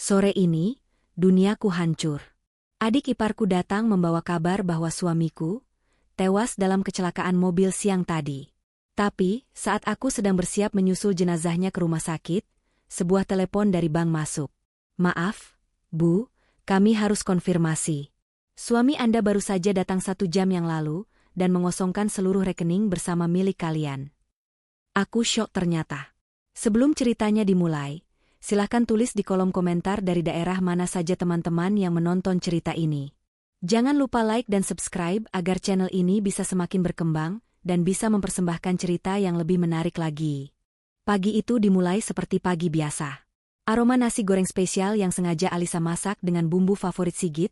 Sore ini, duniaku hancur. Adik iparku datang membawa kabar bahwa suamiku tewas dalam kecelakaan mobil siang tadi. Tapi, saat aku sedang bersiap menyusul jenazahnya ke rumah sakit, sebuah telepon dari bank masuk. Maaf, Bu, kami harus konfirmasi. Suami Anda baru saja datang 1 jam yang lalu dan mengosongkan seluruh rekening bersama milik kalian. Aku syok ternyata. Sebelum ceritanya dimulai, silahkan tulis di kolom komentar dari daerah mana saja teman-teman yang menonton cerita ini. Jangan lupa like dan subscribe agar channel ini bisa semakin berkembang dan bisa mempersembahkan cerita yang lebih menarik lagi. Pagi itu dimulai seperti pagi biasa. Aroma nasi goreng spesial yang sengaja Alisa masak dengan bumbu favorit Sigit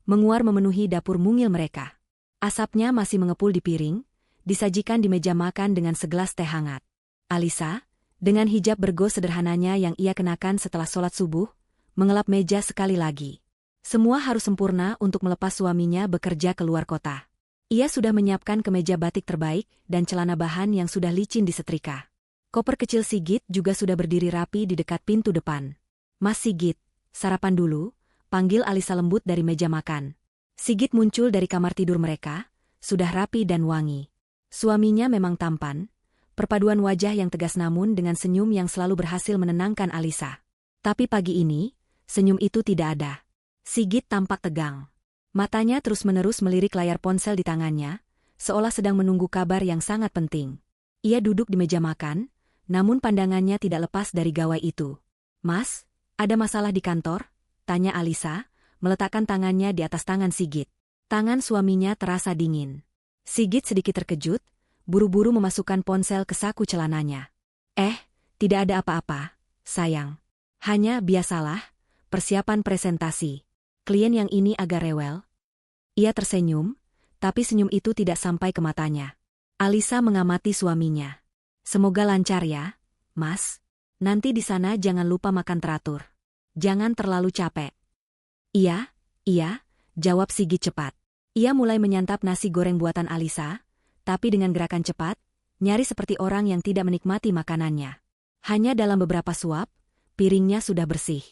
menguar memenuhi dapur mungil mereka. Asapnya masih mengepul di piring, disajikan di meja makan dengan segelas teh hangat. Alisa, dengan hijab bergo sederhananya yang ia kenakan setelah sholat subuh, mengelap meja sekali lagi. Semua harus sempurna untuk melepas suaminya bekerja ke luar kota. Ia sudah menyiapkan kemeja batik terbaik dan celana bahan yang sudah licin disetrika. Koper kecil Sigit juga sudah berdiri rapi di dekat pintu depan. Mas Sigit, sarapan dulu, panggil Alisa lembut dari meja makan. Sigit muncul dari kamar tidur mereka, sudah rapi dan wangi. Suaminya memang tampan. Perpaduan wajah yang tegas namun dengan senyum yang selalu berhasil menenangkan Alisa. Tapi pagi ini, senyum itu tidak ada. Sigit tampak tegang. Matanya terus-menerus melirik layar ponsel di tangannya, seolah sedang menunggu kabar yang sangat penting. Ia duduk di meja makan, namun pandangannya tidak lepas dari gawai itu. Mas, ada masalah di kantor? Tanya Alisa, meletakkan tangannya di atas tangan Sigit. Tangan suaminya terasa dingin. Sigit sedikit terkejut, buru-buru memasukkan ponsel ke saku celananya. Tidak ada apa-apa, sayang. Hanya biasalah, persiapan presentasi. Klien yang ini agak rewel. Ia tersenyum, tapi senyum itu tidak sampai ke matanya. Alisa mengamati suaminya. Semoga lancar ya, Mas. Nanti di sana jangan lupa makan teratur. Jangan terlalu capek. Iya, jawab Sigit cepat. Ia mulai menyantap nasi goreng buatan Alisa, tapi dengan gerakan cepat, nyaris seperti orang yang tidak menikmati makanannya. Hanya dalam beberapa suap, piringnya sudah bersih.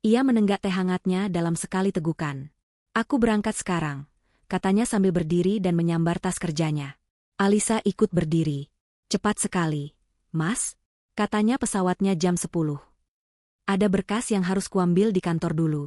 Ia menenggak teh hangatnya dalam sekali tegukan. Aku berangkat sekarang, katanya sambil berdiri dan menyambar tas kerjanya. Alisa ikut berdiri. Cepat sekali, Mas, katanya pesawatnya jam 10. Ada berkas yang harus kuambil di kantor dulu.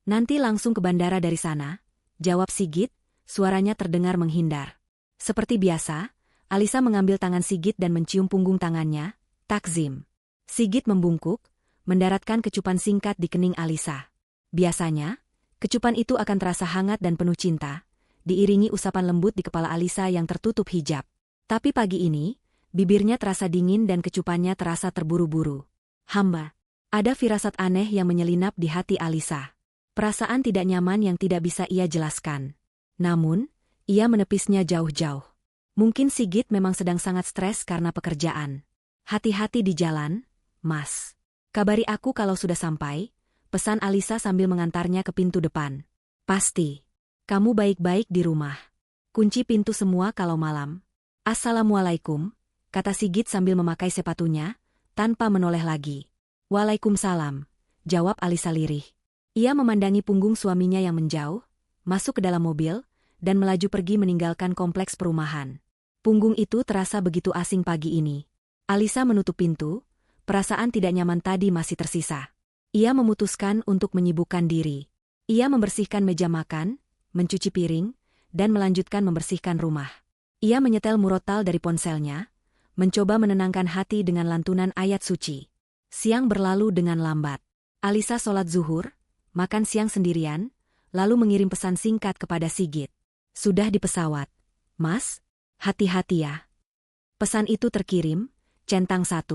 Nanti langsung ke bandara dari sana, jawab Sigit, suaranya terdengar menghindar. Seperti biasa, Alisa mengambil tangan Sigit dan mencium punggung tangannya, takzim. Sigit membungkuk, mendaratkan kecupan singkat di kening Alisa. Biasanya, kecupan itu akan terasa hangat dan penuh cinta, diiringi usapan lembut di kepala Alisa yang tertutup hijab. Tapi pagi ini, bibirnya terasa dingin dan kecupannya terasa terburu-buru. Hamba, ada firasat aneh yang menyelinap di hati Alisa. Perasaan tidak nyaman yang tidak bisa ia jelaskan. Namun, ia menepisnya jauh-jauh. Mungkin Sigit memang sedang sangat stres karena pekerjaan. Hati-hati di jalan, Mas. Kabari aku kalau sudah sampai, pesan Alisa sambil mengantarnya ke pintu depan. Pasti. Kamu baik-baik di rumah. Kunci pintu semua kalau malam. Assalamualaikum, kata Sigit sambil memakai sepatunya, tanpa menoleh lagi. Waalaikumsalam, jawab Alisa lirih. Ia memandangi punggung suaminya yang menjauh, masuk ke dalam mobil, dan melaju pergi meninggalkan kompleks perumahan. Punggung itu terasa begitu asing pagi ini. Alisa menutup pintu, perasaan tidak nyaman tadi masih tersisa. Ia memutuskan untuk menyibukkan diri. Ia membersihkan meja makan, mencuci piring, dan melanjutkan membersihkan rumah. Ia menyetel murotal dari ponselnya, mencoba menenangkan hati dengan lantunan ayat suci. Siang berlalu dengan lambat. Alisa sholat zuhur, makan siang sendirian, lalu mengirim pesan singkat kepada Sigit. Sudah di pesawat. Mas, hati-hati ya. Pesan itu terkirim, centang 1.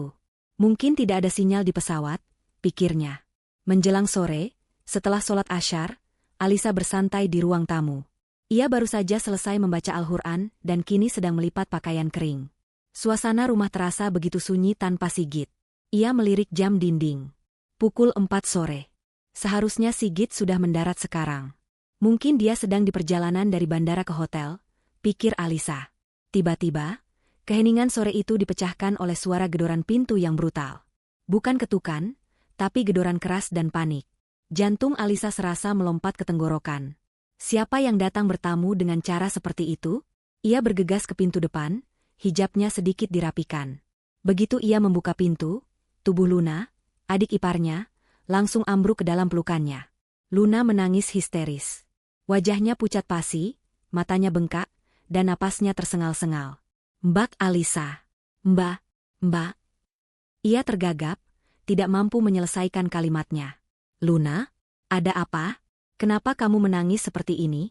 Mungkin tidak ada sinyal di pesawat, pikirnya. Menjelang sore, setelah sholat asyar, Alisa bersantai di ruang tamu. Ia baru saja selesai membaca Al-Quran dan kini sedang melipat pakaian kering. Suasana rumah terasa begitu sunyi tanpa Sigit. Ia melirik jam dinding. Pukul 4 sore. Seharusnya Sigit sudah mendarat sekarang. Mungkin dia sedang di perjalanan dari bandara ke hotel, pikir Alisa. Tiba-tiba, keheningan sore itu dipecahkan oleh suara gedoran pintu yang brutal. Bukan ketukan, tapi gedoran keras dan panik. Jantung Alisa serasa melompat ke tenggorokan. Siapa yang datang bertamu dengan cara seperti itu? Ia bergegas ke pintu depan, hijabnya sedikit dirapikan. Begitu ia membuka pintu, tubuh Luna, adik iparnya, langsung ambruk ke dalam pelukannya. Luna menangis histeris. Wajahnya pucat pasi, matanya bengkak, dan napasnya tersengal-sengal. Mbak Alisa. Mbak. Ia tergagap, tidak mampu menyelesaikan kalimatnya. Luna, ada apa? Kenapa kamu menangis seperti ini?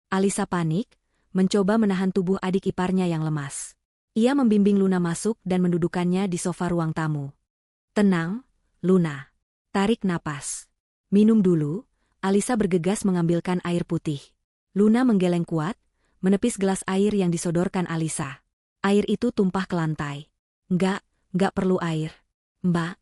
Alisa panik, mencoba menahan tubuh adik iparnya yang lemas. Ia membimbing Luna masuk dan mendudukannya di sofa ruang tamu. Tenang, Luna. Tarik napas. Minum dulu. Alisa bergegas mengambilkan air putih. Luna menggeleng kuat, menepis gelas air yang disodorkan Alisa. Air itu tumpah ke lantai. Enggak perlu air. Mbak.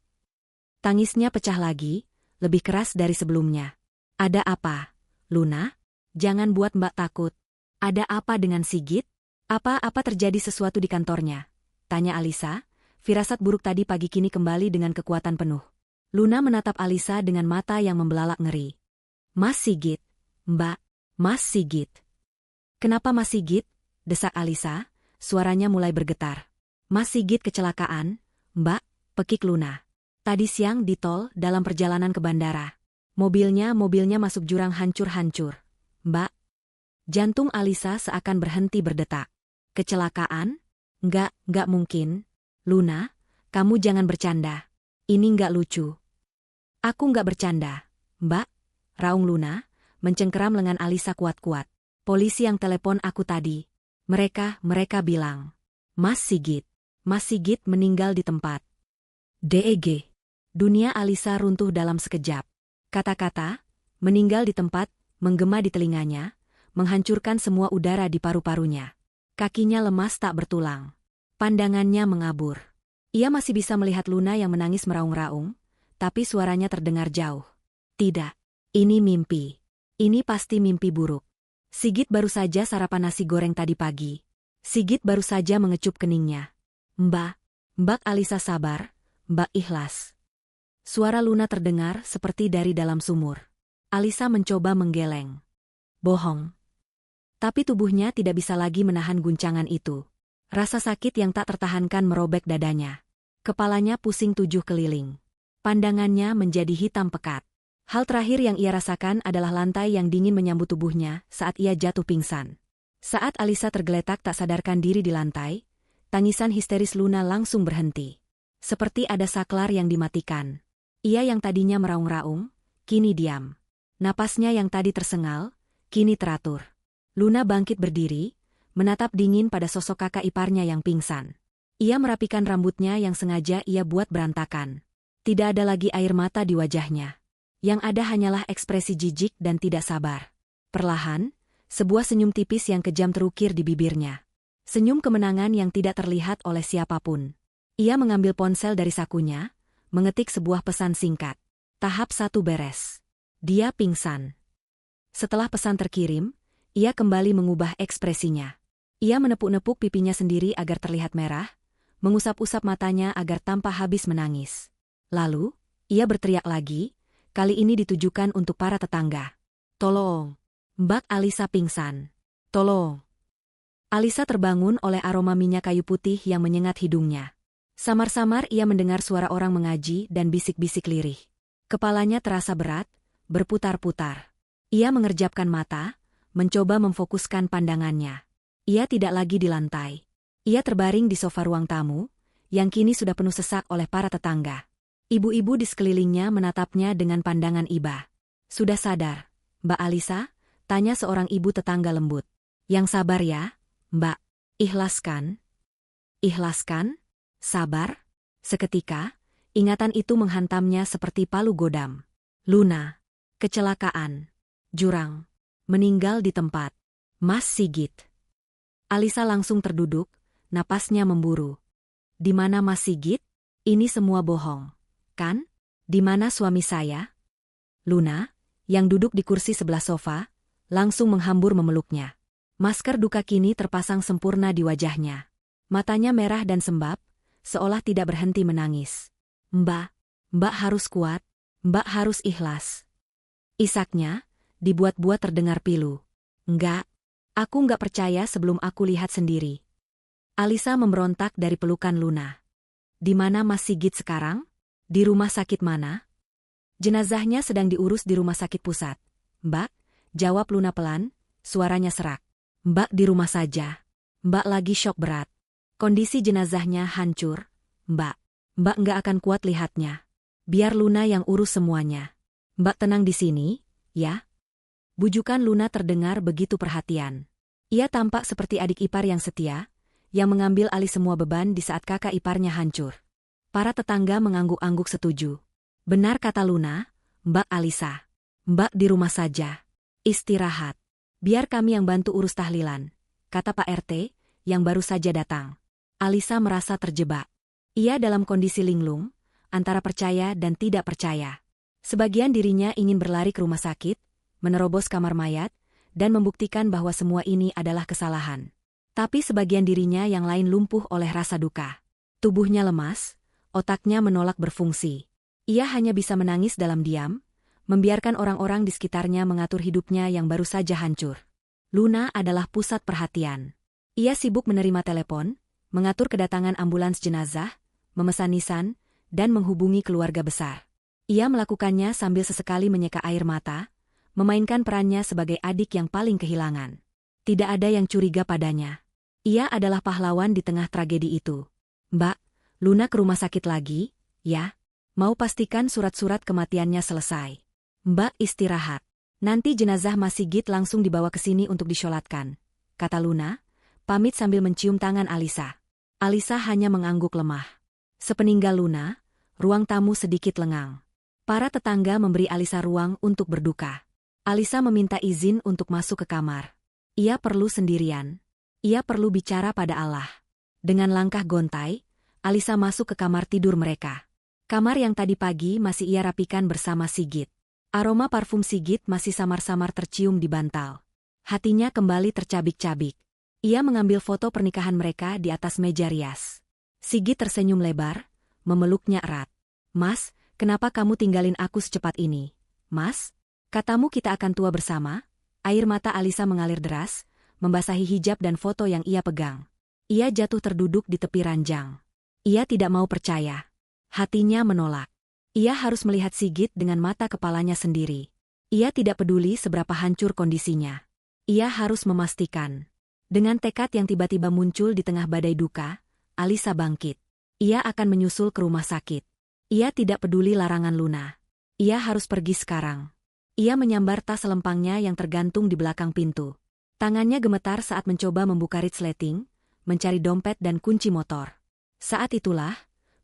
Tangisnya pecah lagi, lebih keras dari sebelumnya. Ada apa, Luna? Jangan buat Mbak takut. Ada apa dengan Sigit? Apa terjadi sesuatu di kantornya? Tanya Alisa. Firasat buruk tadi pagi kini kembali dengan kekuatan penuh. Luna menatap Alisa dengan mata yang membelalak ngeri. Mas Sigit. Mbak. Mas Sigit. Kenapa Mas Sigit? Desak Alisa. Suaranya mulai bergetar. Mas Sigit kecelakaan, Mbak, pekik Luna. Tadi siang di tol dalam perjalanan ke bandara. Mobilnya masuk jurang hancur-hancur. Mbak. Jantung Alisa seakan berhenti berdetak. Kecelakaan? Enggak mungkin. Luna, kamu jangan bercanda. Ini enggak lucu. Aku enggak bercanda, Mbak. Raung Luna, mencengkeram lengan Alisa kuat-kuat. Polisi yang telepon aku tadi. Mereka bilang. Mas Sigit meninggal di tempat. DEG. Dunia Alisa runtuh dalam sekejap. Kata-kata, meninggal di tempat, menggema di telinganya, menghancurkan semua udara di paru-parunya. Kakinya lemas tak bertulang. Pandangannya mengabur. Ia masih bisa melihat Luna yang menangis meraung-raung, tapi suaranya terdengar jauh. Tidak, ini mimpi. Ini pasti mimpi buruk. Sigit baru saja sarapan nasi goreng tadi pagi. Sigit baru saja mengecup keningnya. Mbak Alisa sabar, Mbak ikhlas. Suara Luna terdengar seperti dari dalam sumur. Alisa mencoba menggeleng. Bohong. Tapi tubuhnya tidak bisa lagi menahan guncangan itu. Rasa sakit yang tak tertahankan merobek dadanya. Kepalanya pusing 7 keliling. Pandangannya menjadi hitam pekat. Hal terakhir yang ia rasakan adalah lantai yang dingin menyambut tubuhnya saat ia jatuh pingsan. Saat Alisa tergeletak tak sadarkan diri di lantai, tangisan histeris Luna langsung berhenti. Seperti ada saklar yang dimatikan. Ia yang tadinya meraung-raung, kini diam. Napasnya yang tadi tersengal, kini teratur. Luna bangkit berdiri, menatap dingin pada sosok kakak iparnya yang pingsan. Ia merapikan rambutnya yang sengaja ia buat berantakan. Tidak ada lagi air mata di wajahnya. Yang ada hanyalah ekspresi jijik dan tidak sabar. Perlahan, sebuah senyum tipis yang kejam terukir di bibirnya. Senyum kemenangan yang tidak terlihat oleh siapapun. Ia mengambil ponsel dari sakunya, mengetik sebuah pesan singkat. Tahap 1 beres. Dia pingsan. Setelah pesan terkirim, ia kembali mengubah ekspresinya. Ia menepuk-nepuk pipinya sendiri agar terlihat merah, mengusap-usap matanya agar tanpa habis menangis. Lalu, ia berteriak lagi, kali ini ditujukan untuk para tetangga. Tolong! Mbak Alisa pingsan. Tolong! Alisa terbangun oleh aroma minyak kayu putih yang menyengat hidungnya. Samar-samar ia mendengar suara orang mengaji dan bisik-bisik lirih. Kepalanya terasa berat, berputar-putar. Ia mengerjapkan mata, mencoba memfokuskan pandangannya. Ia tidak lagi di lantai. Ia terbaring di sofa ruang tamu, yang kini sudah penuh sesak oleh para tetangga. Ibu-ibu di sekelilingnya menatapnya dengan pandangan iba. Sudah sadar, Mbak Alisa? Tanya seorang ibu tetangga lembut. Yang sabar ya, Mbak. Ikhlaskan? Ikhlaskan? Sabar? Seketika, ingatan itu menghantamnya seperti palu godam. Luna. Kecelakaan. Jurang. Meninggal di tempat. Mas Sigit. Alisa langsung terduduk, napasnya memburu. Di mana Mas Sigit? Ini semua bohong. Kan? Di mana suami saya? Luna, yang duduk di kursi sebelah sofa, langsung menghambur memeluknya. Masker duka kini terpasang sempurna di wajahnya. Matanya merah dan sembab, seolah tidak berhenti menangis. Mbak harus kuat, Mbak harus ikhlas. Isaknya, dibuat-buat terdengar pilu. Enggak. Aku enggak percaya sebelum aku lihat sendiri. Alisa memberontak dari pelukan Luna. Di mana Mas Sigit sekarang? Di rumah sakit mana? Jenazahnya sedang diurus di rumah sakit pusat. Mbak, jawab Luna pelan, suaranya serak. Mbak di rumah saja. Mbak lagi syok berat. Kondisi jenazahnya hancur. Mbak nggak akan kuat lihatnya. Biar Luna yang urus semuanya. Mbak tenang di sini, ya? Bujukan Luna terdengar begitu perhatian. Ia tampak seperti adik ipar yang setia, yang mengambil alih semua beban di saat kakak iparnya hancur. Para tetangga mengangguk-angguk setuju. Benar kata Luna, Mbak Alisa. Mbak di rumah saja. Istirahat. Biar kami yang bantu urus tahlilan, kata Pak RT, yang baru saja datang. Alisa merasa terjebak. Ia dalam kondisi linglung, antara percaya dan tidak percaya. Sebagian dirinya ingin berlari ke rumah sakit, menerobos kamar mayat, dan membuktikan bahwa semua ini adalah kesalahan. Tapi sebagian dirinya yang lain lumpuh oleh rasa duka. Tubuhnya lemas, otaknya menolak berfungsi. Ia hanya bisa menangis dalam diam, membiarkan orang-orang di sekitarnya mengatur hidupnya yang baru saja hancur. Luna adalah pusat perhatian. Ia sibuk menerima telepon, mengatur kedatangan ambulans jenazah, memesan nisan, dan menghubungi keluarga besar. Ia melakukannya sambil sesekali menyeka air mata, memainkan perannya sebagai adik yang paling kehilangan. Tidak ada yang curiga padanya. Ia adalah pahlawan di tengah tragedi itu. Mbak, Luna ke rumah sakit lagi, ya? Mau pastikan surat-surat kematiannya selesai. Mbak istirahat. Nanti jenazah Mas Sigit langsung dibawa ke sini untuk disyolatkan, kata Luna, pamit sambil mencium tangan Alisa. Alisa hanya mengangguk lemah. Sepeninggal Luna, ruang tamu sedikit lengang. Para tetangga memberi Alisa ruang untuk berduka. Alisa meminta izin untuk masuk ke kamar. Ia perlu sendirian. Ia perlu bicara pada Allah. Dengan langkah gontai, Alisa masuk ke kamar tidur mereka. Kamar yang tadi pagi masih ia rapikan bersama Sigit. Aroma parfum Sigit masih samar-samar tercium di bantal. Hatinya kembali tercabik-cabik. Ia mengambil foto pernikahan mereka di atas meja rias. Sigit tersenyum lebar, memeluknya erat. Mas, kenapa kamu tinggalin aku secepat ini? Mas, katamu kita akan tua bersama? Air mata Alisa mengalir deras, membasahi hijab dan foto yang ia pegang. Ia jatuh terduduk di tepi ranjang. Ia tidak mau percaya. Hatinya menolak. Ia harus melihat Sigit dengan mata kepalanya sendiri. Ia tidak peduli seberapa hancur kondisinya. Ia harus memastikan. Dengan tekad yang tiba-tiba muncul di tengah badai duka, Alisa bangkit. Ia akan menyusul ke rumah sakit. Ia tidak peduli larangan Luna. Ia harus pergi sekarang. Ia menyambar tas lempangnya yang tergantung di belakang pintu. Tangannya gemetar saat mencoba membuka resleting, mencari dompet dan kunci motor. Saat itulah,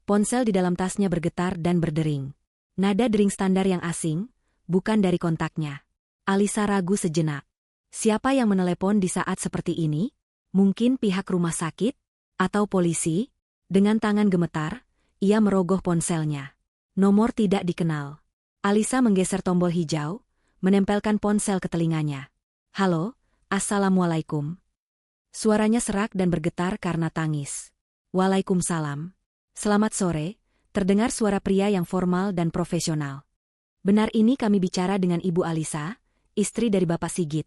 ponsel di dalam tasnya bergetar dan berdering. Nada dering standar yang asing, bukan dari kontaknya. Alisa ragu sejenak. Siapa yang menelepon di saat seperti ini? Mungkin pihak rumah sakit? Atau polisi? Dengan tangan gemetar, ia merogoh ponselnya. Nomor tidak dikenal. Alisa menggeser tombol hijau, menempelkan ponsel ke telinganya. Halo, Assalamualaikum. Suaranya serak dan bergetar karena tangis. Waalaikumsalam. Selamat sore, terdengar suara pria yang formal dan profesional. Benar ini kami bicara dengan Ibu Alisa, istri dari Bapak Sigit.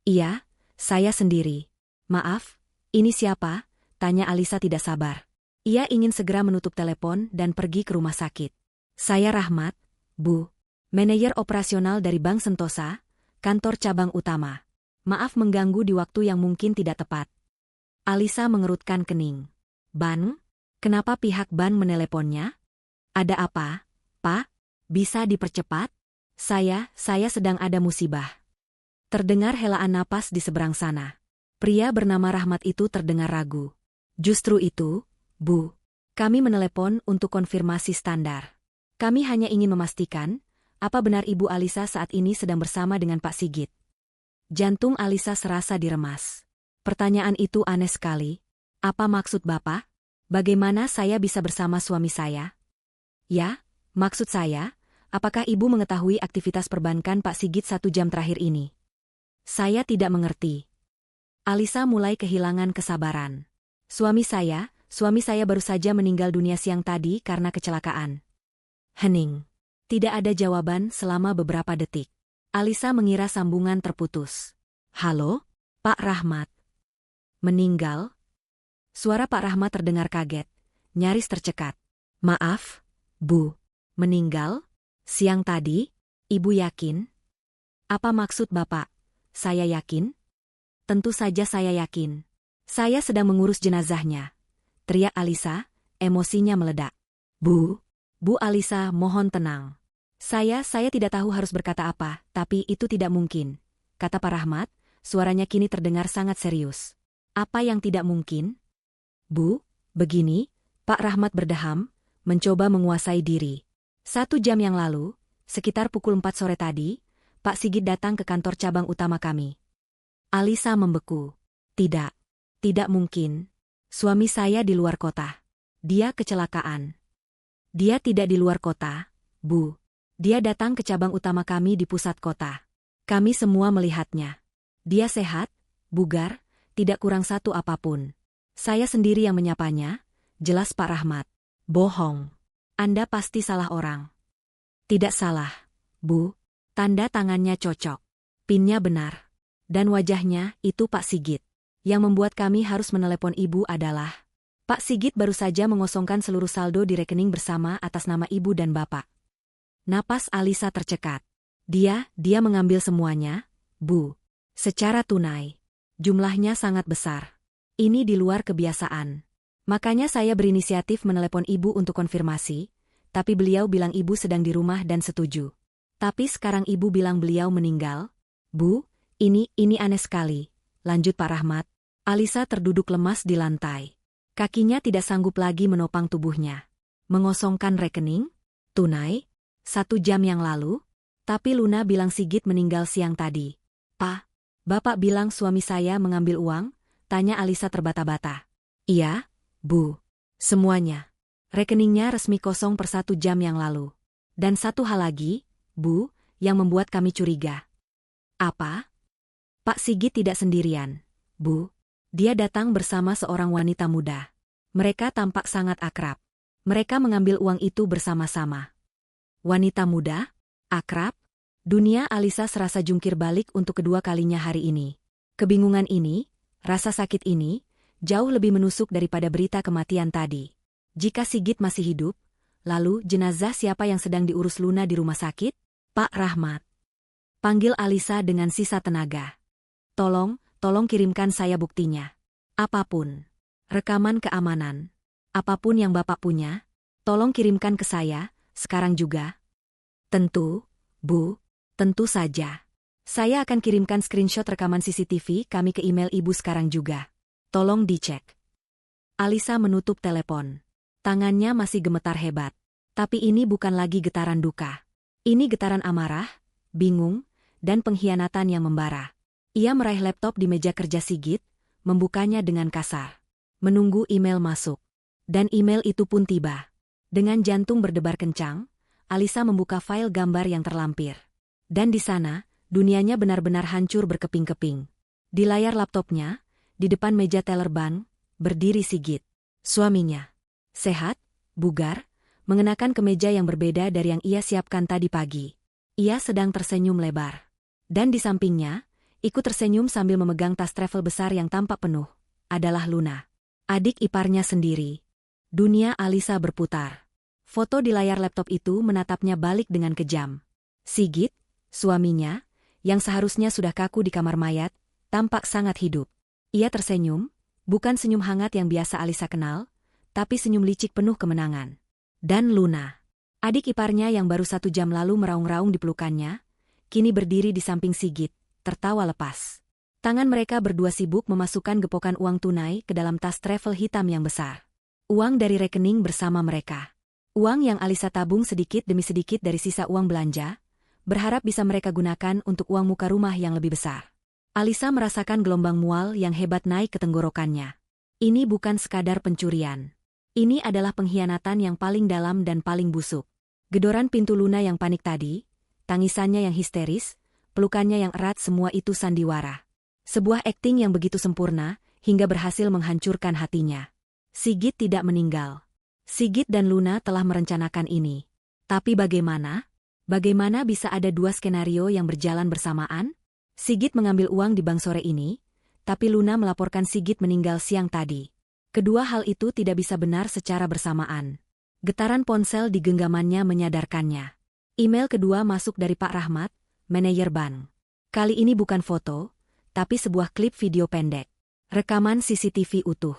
Iya, saya sendiri. Maaf, ini siapa? Tanya Alisa tidak sabar. Ia ingin segera menutup telepon dan pergi ke rumah sakit. Saya Rahmat, Bu. Manajer operasional dari Bank Sentosa, kantor cabang utama. Maaf mengganggu di waktu yang mungkin tidak tepat. Alisa mengerutkan kening. Ban? Kenapa pihak ban meneleponnya? Ada apa, Pak? Bisa dipercepat? Saya sedang ada musibah. Terdengar helaan napas di seberang sana. Pria bernama Rahmat itu terdengar ragu. Justru itu, Bu. Kami menelepon untuk konfirmasi standar. Kami hanya ingin memastikan, apa benar Ibu Alisa saat ini sedang bersama dengan Pak Sigit? Jantung Alisa serasa diremas. Pertanyaan itu aneh sekali. Apa maksud Bapak? Bagaimana saya bisa bersama suami saya? Ya, maksud saya, apakah Ibu mengetahui aktivitas perbankan Pak Sigit 1 jam terakhir ini? Saya tidak mengerti. Alisa mulai kehilangan kesabaran. Suami saya baru saja meninggal dunia siang tadi karena kecelakaan. Hening. Tidak ada jawaban selama beberapa detik. Alisa mengira sambungan terputus. Halo, Pak Rahmat. Meninggal? Suara Pak Rahmat terdengar kaget, nyaris tercekat. Maaf, Bu. Meninggal? Siang tadi? Ibu yakin? Apa maksud Bapak? Saya yakin? Tentu saja saya yakin. Saya sedang mengurus jenazahnya. Teriak Alisa, emosinya meledak. Bu Alisa, mohon tenang. Saya tidak tahu harus berkata apa, tapi itu tidak mungkin, kata Pak Rahmat, suaranya kini terdengar sangat serius. Apa yang tidak mungkin? Bu, begini, Pak Rahmat berdeham, mencoba menguasai diri. 1 jam yang lalu, sekitar pukul 4 sore tadi, Pak Sigit datang ke kantor cabang utama kami. Alisa membeku. Tidak mungkin. Suami saya di luar kota. Dia kecelakaan. Dia tidak di luar kota, Bu. Dia datang ke cabang utama kami di pusat kota. Kami semua melihatnya. Dia sehat, bugar, tidak kurang satu apapun. Saya sendiri yang menyapanya, jelas Pak Rahmat. Bohong. Anda pasti salah orang. Tidak salah, Bu. Tanda tangannya cocok. Pinnya benar. Dan wajahnya, itu Pak Sigit. Yang membuat kami harus menelepon Ibu adalah Pak Sigit baru saja mengosongkan seluruh saldo di rekening bersama atas nama Ibu dan Bapak. Napas Alisa tercekat. Dia mengambil semuanya, Bu. Secara tunai. Jumlahnya sangat besar. Ini di luar kebiasaan. Makanya saya berinisiatif menelepon Ibu untuk konfirmasi, tapi beliau bilang Ibu sedang di rumah dan setuju. Tapi sekarang Ibu bilang beliau meninggal. Bu, ini aneh sekali, lanjut Pak Rahmat. Alisa terduduk lemas di lantai. Kakinya tidak sanggup lagi menopang tubuhnya. Mengosongkan rekening? Tunai? 1 jam yang lalu? Tapi Luna bilang Sigit meninggal siang tadi. Pak, Bapak bilang suami saya mengambil uang? Tanya Alisa terbata-bata. Iya, Bu. Semuanya. Rekeningnya resmi kosong per 1 jam yang lalu. Dan satu hal lagi, Bu, yang membuat kami curiga. Apa? Pak Sigit tidak sendirian, Bu. Dia datang bersama seorang wanita muda. Mereka tampak sangat akrab. Mereka mengambil uang itu bersama-sama. Wanita muda? Akrab? Dunia Alisa serasa jungkir balik untuk kedua kalinya hari ini. Kebingungan ini, rasa sakit ini, jauh lebih menusuk daripada berita kematian tadi. Jika Sigit masih hidup, lalu jenazah siapa yang sedang diurus Luna di rumah sakit? Pak Rahmat. Panggil Alisa dengan sisa tenaga. Tolong kirimkan saya buktinya. Apapun. Rekaman keamanan. Apapun yang Bapak punya, tolong kirimkan ke saya, sekarang juga. Tentu, Bu. Tentu saja. Saya akan kirimkan screenshot rekaman CCTV kami ke email Ibu sekarang juga. Tolong dicek. Alisa menutup telepon. Tangannya masih gemetar hebat. Tapi ini bukan lagi getaran duka. Ini getaran amarah, bingung, dan pengkhianatan yang membara. Ia meraih laptop di meja kerja Sigit, membukanya dengan kasar. Menunggu email masuk. Dan email itu pun tiba. Dengan jantung berdebar kencang, Alisa membuka file gambar yang terlampir. Dan di sana, dunianya benar-benar hancur berkeping-keping. Di layar laptopnya, di depan meja teller bank, berdiri Sigit. Suaminya. Sehat, bugar, mengenakan kemeja yang berbeda dari yang ia siapkan tadi pagi. Ia sedang tersenyum lebar. Dan di sampingnya, ikut tersenyum sambil memegang tas travel besar yang tampak penuh, adalah Luna. Adik iparnya sendiri. Dunia Alisa berputar. Foto di layar laptop itu menatapnya balik dengan kejam. Sigit, suaminya, yang seharusnya sudah kaku di kamar mayat, tampak sangat hidup. Ia tersenyum, bukan senyum hangat yang biasa Alisa kenal, tapi senyum licik penuh kemenangan. Dan Luna, adik iparnya yang baru 1 jam lalu meraung-raung di pelukannya, kini berdiri di samping Sigit, tertawa lepas. Tangan mereka berdua sibuk memasukkan gepokan uang tunai ke dalam tas travel hitam yang besar. Uang dari rekening bersama mereka. Uang yang Alisa tabung sedikit demi sedikit dari sisa uang belanja, berharap bisa mereka gunakan untuk uang muka rumah yang lebih besar. Alisa merasakan gelombang mual yang hebat naik ke tenggorokannya. Ini bukan sekadar pencurian. Ini adalah pengkhianatan yang paling dalam dan paling busuk. Gedoran pintu Luna yang panik tadi, tangisannya yang histeris, pelukannya yang erat, semua itu sandiwara. Sebuah akting yang begitu sempurna, hingga berhasil menghancurkan hatinya. Sigit tidak meninggal. Sigit dan Luna telah merencanakan ini. Tapi bagaimana? Bagaimana bisa ada dua skenario yang berjalan bersamaan? Sigit mengambil uang di bank sore ini, tapi Luna melaporkan Sigit meninggal siang tadi. Kedua hal itu tidak bisa benar secara bersamaan. Getaran ponsel di genggamannya menyadarkannya. Email kedua masuk dari Pak Rahmat, manajer bank. Kali ini bukan foto, tapi sebuah klip video pendek. Rekaman CCTV utuh.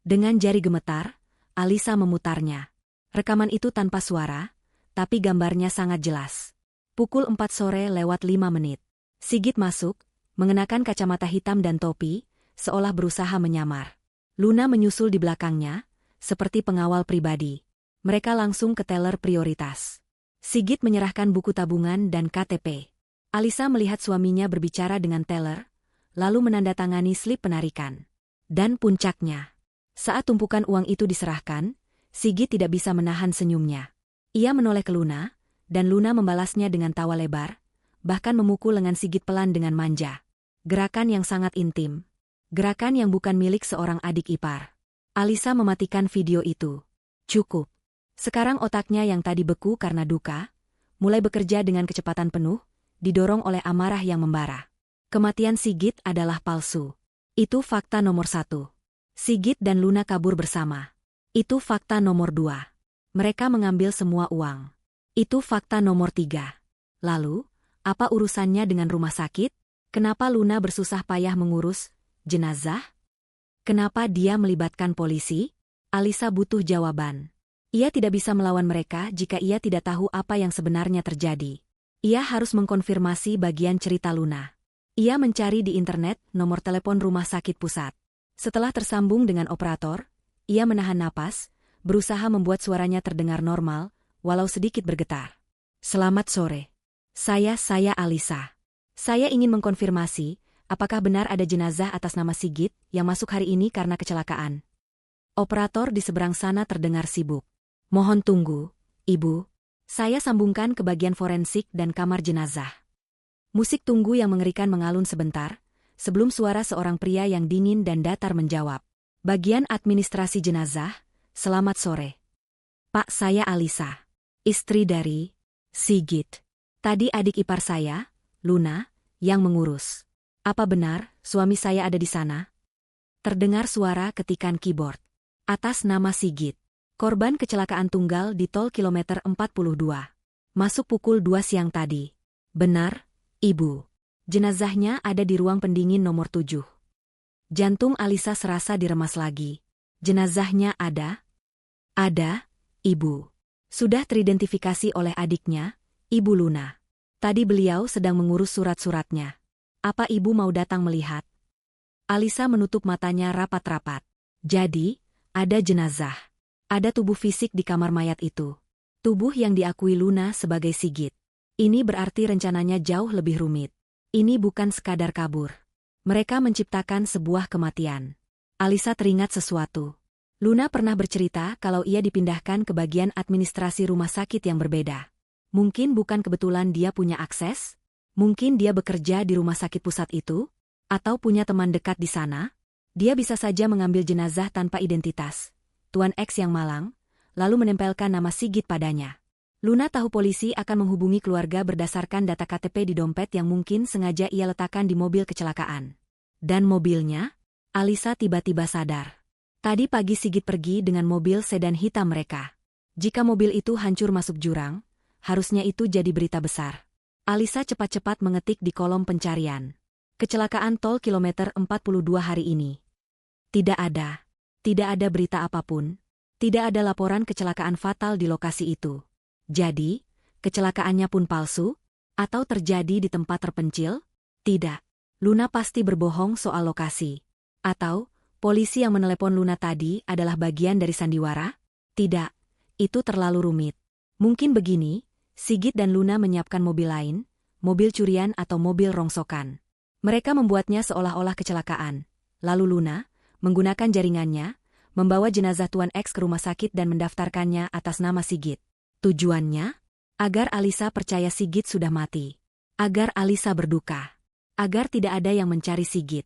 Dengan jari gemetar, Alisa memutarnya. Rekaman itu tanpa suara, tapi gambarnya sangat jelas. Pukul 4 sore lewat 5 menit. Sigit masuk, mengenakan kacamata hitam dan topi, seolah berusaha menyamar. Luna menyusul di belakangnya, seperti pengawal pribadi. Mereka langsung ke teller prioritas. Sigit menyerahkan buku tabungan dan KTP. Alisa melihat suaminya berbicara dengan teller, lalu menandatangani slip penarikan. Dan puncaknya, saat tumpukan uang itu diserahkan, Sigit tidak bisa menahan senyumnya. Ia menoleh ke Luna, dan Luna membalasnya dengan tawa lebar, bahkan memukul lengan Sigit pelan dengan manja. Gerakan yang sangat intim. Gerakan yang bukan milik seorang adik ipar. Alisa mematikan video itu. Cukup. Sekarang otaknya yang tadi beku karena duka, mulai bekerja dengan kecepatan penuh, didorong oleh amarah yang membara. Kematian Sigit adalah palsu. Itu fakta nomor 1. Sigit dan Luna kabur bersama. Itu fakta nomor 2. Mereka mengambil semua uang. Itu fakta nomor 3. Lalu, apa urusannya dengan rumah sakit? Kenapa Luna bersusah payah mengurus jenazah? Kenapa dia melibatkan polisi? Alisa butuh jawaban. Ia tidak bisa melawan mereka jika ia tidak tahu apa yang sebenarnya terjadi. Ia harus mengkonfirmasi bagian cerita Luna. Ia mencari di internet nomor telepon rumah sakit pusat. Setelah tersambung dengan operator, ia menahan napas, berusaha membuat suaranya terdengar normal, walau sedikit bergetar. Selamat sore. Saya Alisa. Saya ingin mengkonfirmasi, apakah benar ada jenazah atas nama Sigit yang masuk hari ini karena kecelakaan. Operator di seberang sana terdengar sibuk. Mohon tunggu, Ibu. Saya sambungkan ke bagian forensik dan kamar jenazah. Musik tunggu yang mengerikan mengalun sebentar, sebelum suara seorang pria yang dingin dan datar menjawab. Bagian administrasi jenazah. Selamat sore. Pak, saya Alisa. Istri dari Sigit. Tadi adik ipar saya, Luna, yang mengurus. Apa benar suami saya ada di sana? Terdengar suara ketikan keyboard. Atas nama Sigit. Korban kecelakaan tunggal di tol kilometer 42. Masuk pukul 2 siang tadi. Benar, Ibu. Jenazahnya ada di ruang pendingin nomor 7. Jantung Alisa serasa diremas lagi. Jenazahnya ada? Ada, Ibu. Sudah teridentifikasi oleh adiknya, Ibu Luna. Tadi beliau sedang mengurus surat-suratnya. Apa Ibu mau datang melihat? Alisa menutup matanya rapat-rapat. Jadi, ada jenazah. Ada tubuh fisik di kamar mayat itu. Tubuh yang diakui Luna sebagai Sigit. Ini berarti rencananya jauh lebih rumit. Ini bukan sekadar kabur. Mereka menciptakan sebuah kematian. Alisa teringat sesuatu. Luna pernah bercerita kalau ia dipindahkan ke bagian administrasi rumah sakit yang berbeda. Mungkin bukan kebetulan dia punya akses? Mungkin dia bekerja di rumah sakit pusat itu? Atau punya teman dekat di sana? Dia bisa saja mengambil jenazah tanpa identitas, Tuan X yang malang, lalu menempelkan nama Sigit padanya. Luna tahu polisi akan menghubungi keluarga berdasarkan data KTP di dompet yang mungkin sengaja ia letakkan di mobil kecelakaan. Dan mobilnya? Alisa tiba-tiba sadar. Tadi pagi Sigit pergi dengan mobil sedan hitam mereka. Jika mobil itu hancur masuk jurang, harusnya itu jadi berita besar. Alisa cepat-cepat mengetik di kolom pencarian. Kecelakaan tol kilometer 42 hari ini. Tidak ada. Tidak ada berita apapun. Tidak ada laporan kecelakaan fatal di lokasi itu. Jadi, kecelakaannya pun palsu? Atau terjadi di tempat terpencil? Tidak. Luna pasti berbohong soal lokasi. Atau, polisi yang menelepon Luna tadi adalah bagian dari sandiwara? Tidak. Itu terlalu rumit. Mungkin begini, Sigit dan Luna menyiapkan mobil lain, mobil curian atau mobil rongsokan. Mereka membuatnya seolah-olah kecelakaan. Lalu Luna, menggunakan jaringannya, membawa jenazah Tuan X ke rumah sakit dan mendaftarkannya atas nama Sigit. Tujuannya? Agar Alisa percaya Sigit sudah mati. Agar Alisa berduka. Agar tidak ada yang mencari Sigit.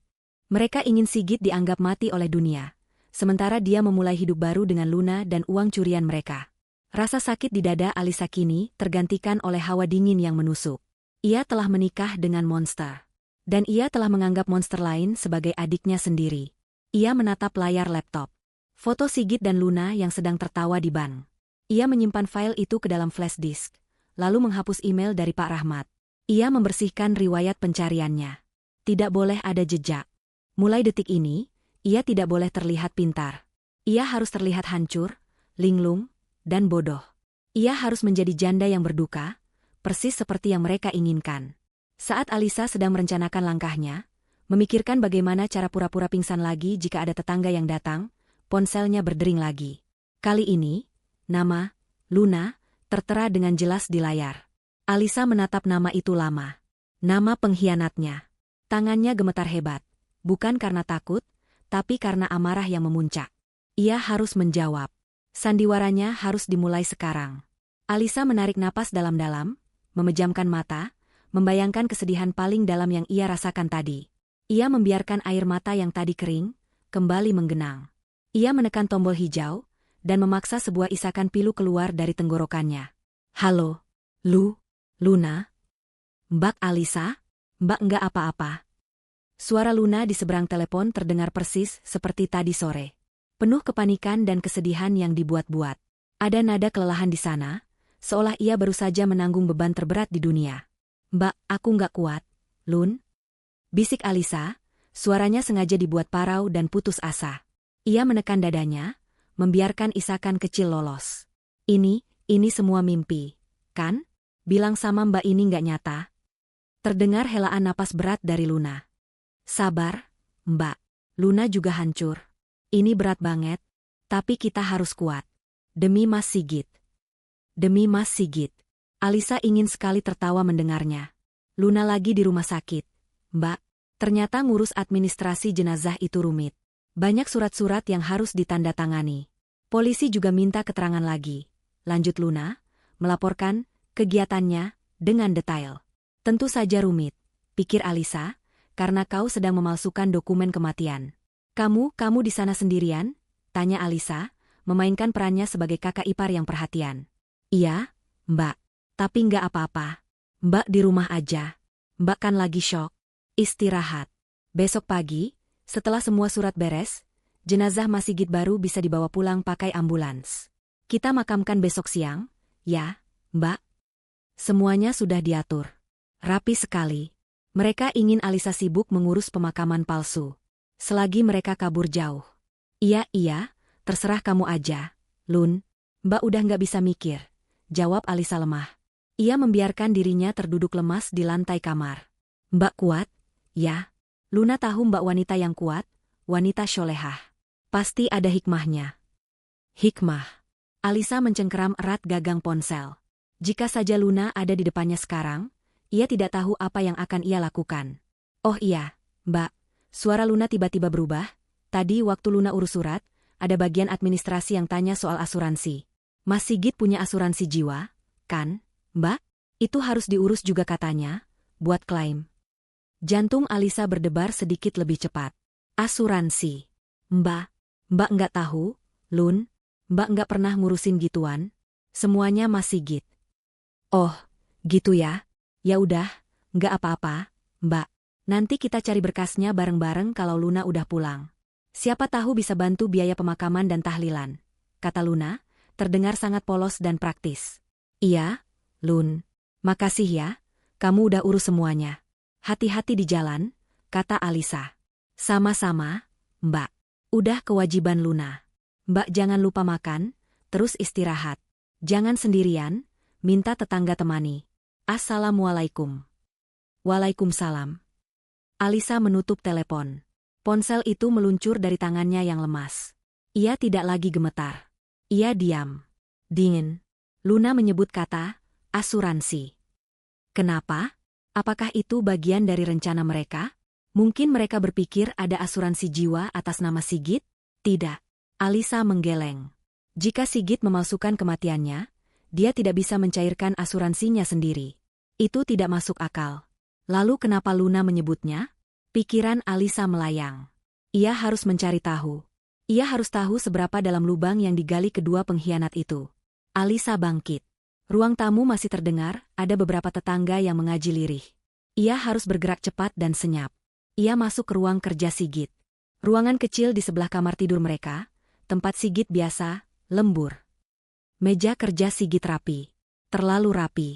Mereka ingin Sigit dianggap mati oleh dunia, sementara dia memulai hidup baru dengan Luna dan uang curian mereka. Rasa sakit di dada Alisa kini tergantikan oleh hawa dingin yang menusuk. Ia telah menikah dengan monster. Dan ia telah menganggap monster lain sebagai adiknya sendiri. Ia menatap layar laptop. Foto Sigit dan Luna yang sedang tertawa di bank. Ia menyimpan file itu ke dalam flash disk, lalu menghapus email dari Pak Rahmat. Ia membersihkan riwayat pencariannya. Tidak boleh ada jejak. Mulai detik ini, ia tidak boleh terlihat pintar. Ia harus terlihat hancur, linglung, dan bodoh. Ia harus menjadi janda yang berduka, persis seperti yang mereka inginkan. Saat Alisa sedang merencanakan langkahnya, memikirkan bagaimana cara pura-pura pingsan lagi jika ada tetangga yang datang, ponselnya berdering lagi. Kali ini, nama, Luna, tertera dengan jelas di layar. Alisa menatap nama itu lama. Nama pengkhianatnya. Tangannya gemetar hebat. Bukan karena takut, tapi karena amarah yang memuncak. Ia harus menjawab. Sandiwaranya harus dimulai sekarang. Alisa menarik napas dalam-dalam, memejamkan mata, membayangkan kesedihan paling dalam yang ia rasakan tadi. Ia membiarkan air mata yang tadi kering, kembali menggenang. Ia menekan tombol hijau, dan memaksa sebuah isakan pilu keluar dari tenggorokannya. Halo, Luna? Mbak Alisa? Mbak enggak apa-apa. Suara Luna di seberang telepon terdengar persis seperti tadi sore. Penuh kepanikan dan kesedihan yang dibuat-buat. Ada nada kelelahan di sana, seolah ia baru saja menanggung beban terberat di dunia. Mbak, aku enggak kuat, Lun. Bisik Alisa, suaranya sengaja dibuat parau dan putus asa. Ia menekan dadanya, membiarkan isakan kecil lolos. Ini semua mimpi, kan? Bilang sama Mbak ini nggak nyata. Terdengar helaan napas berat dari Luna. Sabar, Mbak. Luna juga hancur. Ini berat banget, tapi kita harus kuat. Demi Mas Sigit. Demi Mas Sigit. Alisa ingin sekali tertawa mendengarnya. Luna lagi di rumah sakit. Mbak, ternyata ngurus administrasi jenazah itu rumit. Banyak surat-surat yang harus ditandatangani. Polisi juga minta keterangan lagi. Lanjut Luna, melaporkan kegiatannya dengan detail. Tentu saja rumit, pikir Alisa, karena kau sedang memalsukan dokumen kematian. Kamu di sana sendirian? Tanya Alisa, memainkan perannya sebagai kakak ipar yang perhatian. Iya, Mbak. Tapi nggak apa-apa. Mbak di rumah aja. Mbak kan lagi syok. Istirahat. Besok pagi, setelah semua surat beres, jenazah Mas Sigit baru bisa dibawa pulang pakai ambulans. Kita makamkan besok siang, ya, Mbak? Semuanya sudah diatur. Rapi sekali. Mereka ingin Alisa sibuk mengurus pemakaman palsu. Selagi mereka kabur jauh. Iya, terserah kamu aja, Lun. Mbak udah nggak bisa mikir, jawab Alisa lemah. Ia membiarkan dirinya terduduk lemas di lantai kamar. Mbak kuat? Ya. Luna tahu Mbak wanita yang kuat, wanita solehah. Pasti ada hikmahnya. Hikmah. Alisa mencengkeram erat gagang ponsel. Jika saja Luna ada di depannya sekarang, ia tidak tahu apa yang akan ia lakukan. Oh iya, Mbak. Suara Luna tiba-tiba berubah. Tadi waktu Luna urus surat, ada bagian administrasi yang tanya soal asuransi. Mas Sigit punya asuransi jiwa, kan, Mbak? Itu harus diurus juga katanya, buat klaim. Jantung Alisa berdebar sedikit lebih cepat. Asuransi. Mbak nggak tahu, Lun. Mbak nggak pernah ngurusin gituan. Semuanya Mas Sigit. Oh, gitu ya? Ya udah, nggak apa-apa, Mbak. Nanti kita cari berkasnya bareng-bareng kalau Luna udah pulang. Siapa tahu bisa bantu biaya pemakaman dan tahlilan, kata Luna, terdengar sangat polos dan praktis. Iya, Lun. Makasih ya, kamu udah urus semuanya. Hati-hati di jalan, kata Alisa. Sama-sama, Mbak. Udah kewajiban Luna. Mbak jangan lupa makan, terus istirahat. Jangan sendirian, minta tetangga temani. Assalamualaikum. Waalaikumsalam. Alisa menutup telepon. Ponsel itu meluncur dari tangannya yang lemas. Ia tidak lagi gemetar. Ia diam. Dingin. Luna menyebut kata, asuransi. Kenapa? Apakah itu bagian dari rencana mereka? Mungkin mereka berpikir ada asuransi jiwa atas nama Sigit? Tidak. Alisa menggeleng. Jika Sigit memalsukan kematiannya, dia tidak bisa mencairkan asuransinya sendiri. Itu tidak masuk akal. Lalu kenapa Luna menyebutnya? Pikiran Alisa melayang. Ia harus mencari tahu. Ia harus tahu seberapa dalam lubang yang digali kedua pengkhianat itu. Alisa bangkit. Ruang tamu masih terdengar, ada beberapa tetangga yang mengaji lirih. Ia harus bergerak cepat dan senyap. Ia masuk ke ruang kerja Sigit. Ruangan kecil di sebelah kamar tidur mereka, tempat Sigit biasa, lembur. Meja kerja Sigit rapi. Terlalu rapi.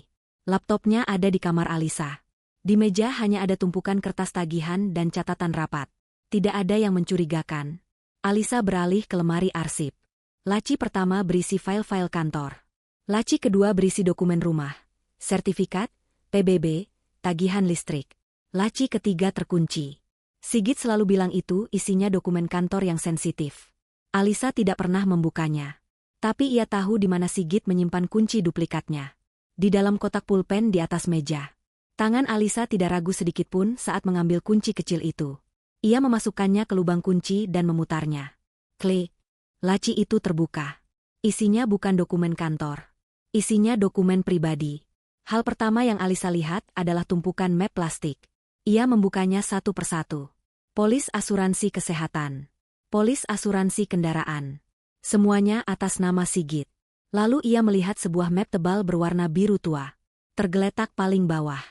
Laptopnya ada di kamar Alisa. Di meja hanya ada tumpukan kertas tagihan dan catatan rapat. Tidak ada yang mencurigakan. Alisa beralih ke lemari arsip. Laci pertama berisi file-file kantor. Laci kedua berisi dokumen rumah, sertifikat, PBB, tagihan listrik. Laci ketiga terkunci. Sigit selalu bilang itu isinya dokumen kantor yang sensitif. Alisa tidak pernah membukanya. Tapi ia tahu di mana Sigit menyimpan kunci duplikatnya. Di dalam kotak pulpen di atas meja. Tangan Alisa tidak ragu sedikitpun saat mengambil kunci kecil itu. Ia memasukkannya ke lubang kunci dan memutarnya. Klik. Laci itu terbuka. Isinya bukan dokumen kantor. Isinya dokumen pribadi. Hal pertama yang Alisa lihat adalah tumpukan map plastik. Ia membukanya satu persatu. Polis asuransi kesehatan. Polis asuransi kendaraan. Semuanya atas nama Sigit. Lalu ia melihat sebuah map tebal berwarna biru tua. Tergeletak paling bawah.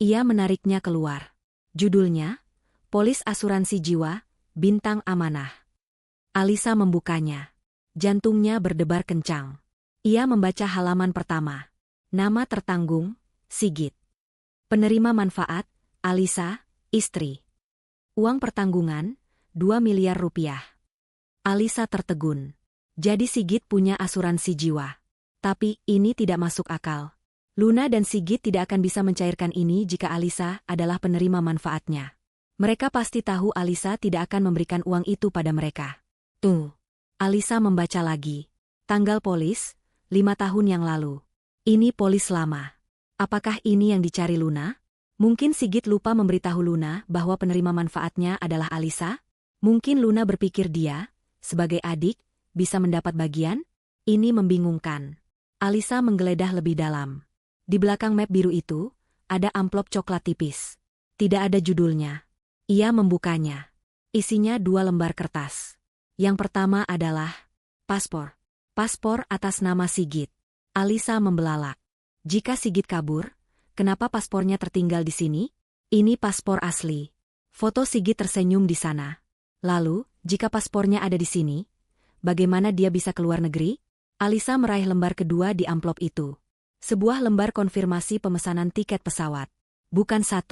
Ia menariknya keluar. Judulnya, Polis Asuransi Jiwa, Bintang Amanah. Alisa membukanya. Jantungnya berdebar kencang. Ia membaca halaman pertama. Nama tertanggung, Sigit. Penerima manfaat, Alisa, istri. Uang pertanggungan, 2 miliar rupiah. Alisa tertegun. Jadi Sigit punya asuransi jiwa. Tapi ini tidak masuk akal. Luna dan Sigit tidak akan bisa mencairkan ini jika Alisa adalah penerima manfaatnya. Mereka pasti tahu Alisa tidak akan memberikan uang itu pada mereka. Tuh. Alisa membaca lagi. Tanggal polis, 5 tahun yang lalu. Ini polis lama. Apakah ini yang dicari Luna? Mungkin Sigit lupa memberitahu Luna bahwa penerima manfaatnya adalah Alisa? Mungkin Luna berpikir dia, sebagai adik, bisa mendapat bagian? Ini membingungkan. Alisa menggeledah lebih dalam. Di belakang map biru itu, ada amplop coklat tipis. Tidak ada judulnya. Ia membukanya. Isinya 2 lembar kertas. Yang pertama adalah paspor. Paspor atas nama Sigit. Alisa membelalak. Jika Sigit kabur, kenapa paspornya tertinggal di sini? Ini paspor asli. Foto Sigit tersenyum di sana. Lalu, jika paspornya ada di sini, bagaimana dia bisa keluar negeri? Alisa meraih lembar kedua di amplop itu. Sebuah lembar konfirmasi pemesanan tiket pesawat. Bukan 1,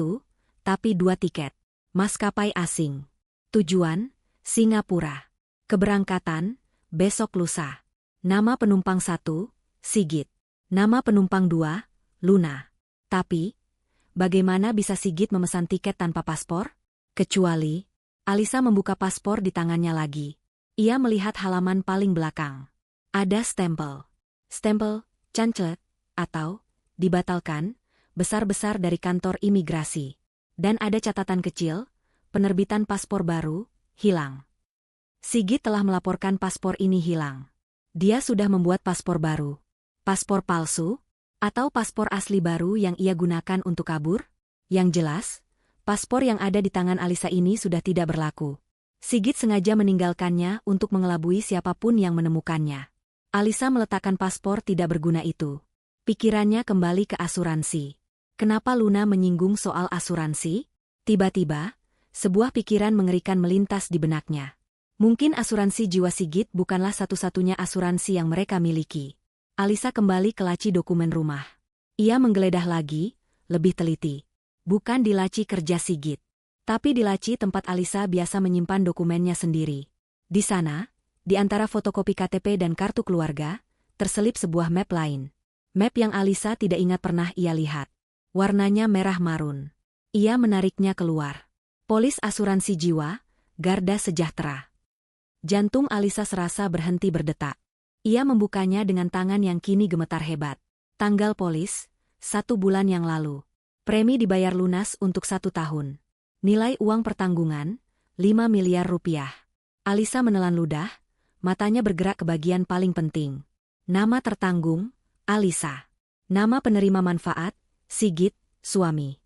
tapi 2 tiket. Maskapai asing. Tujuan, Singapura. Keberangkatan, besok lusa. Nama penumpang 1, Sigit. Nama penumpang 2, Luna. Tapi, bagaimana bisa Sigit memesan tiket tanpa paspor? Kecuali, Alisa membuka paspor di tangannya lagi. Ia melihat halaman paling belakang. Ada stempel. Stempel, canclet, atau, dibatalkan, besar-besar dari kantor imigrasi. Dan ada catatan kecil, penerbitan paspor baru, hilang. Sigit telah melaporkan paspor ini hilang. Dia sudah membuat paspor baru. Paspor palsu? Atau paspor asli baru yang ia gunakan untuk kabur? Yang jelas, paspor yang ada di tangan Alisa ini sudah tidak berlaku. Sigit sengaja meninggalkannya untuk mengelabui siapapun yang menemukannya. Alisa meletakkan paspor tidak berguna itu. Pikirannya kembali ke asuransi. Kenapa Luna menyinggung soal asuransi? Tiba-tiba, sebuah pikiran mengerikan melintas di benaknya. Mungkin asuransi jiwa Sigit bukanlah satu-satunya asuransi yang mereka miliki. Alisa kembali ke laci dokumen rumah. Ia menggeledah lagi, lebih teliti. Bukan di laci kerja Sigit, tapi di laci tempat Alisa biasa menyimpan dokumennya sendiri. Di sana, di antara fotokopi KTP dan kartu keluarga, terselip sebuah map lain. Map yang Alisa tidak ingat pernah ia lihat. Warnanya merah marun. Ia menariknya keluar. Polis asuransi jiwa, Garda Sejahtera. Jantung Alisa serasa berhenti berdetak. Ia membukanya dengan tangan yang kini gemetar hebat. Tanggal polis, 1 bulan yang lalu. Premi dibayar lunas untuk 1 tahun. Nilai uang pertanggungan, 5 miliar rupiah. Alisa menelan ludah, matanya bergerak ke bagian paling penting. Nama tertanggung, Alisa. Nama penerima manfaat, Sigit, suami.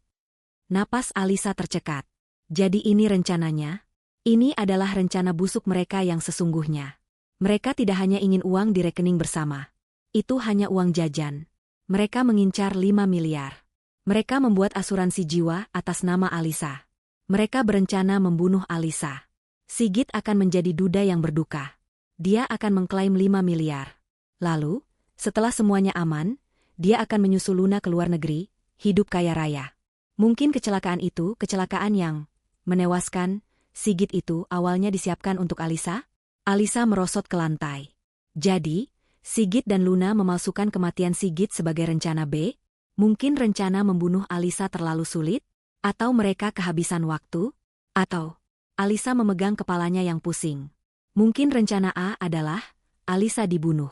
Napas Alisa tercekat. Jadi ini rencananya? Ini adalah rencana busuk mereka yang sesungguhnya. Mereka tidak hanya ingin uang di rekening bersama. Itu hanya uang jajan. Mereka mengincar 5 miliar. Mereka membuat asuransi jiwa atas nama Alisa. Mereka berencana membunuh Alisa. Sigit akan menjadi duda yang berduka. Dia akan mengklaim 5 miliar. Lalu, setelah semuanya aman, dia akan menyusul Luna ke luar negeri, hidup kaya raya. Mungkin kecelakaan itu kecelakaan yang menewaskan. Sigit itu awalnya disiapkan untuk Alisa? Alisa merosot ke lantai. Jadi, Sigit dan Luna memalsukan kematian Sigit sebagai rencana B? Mungkin rencana membunuh Alisa terlalu sulit? Atau mereka kehabisan waktu? Atau Alisa memegang kepalanya yang pusing. Mungkin rencana A adalah Alisa dibunuh.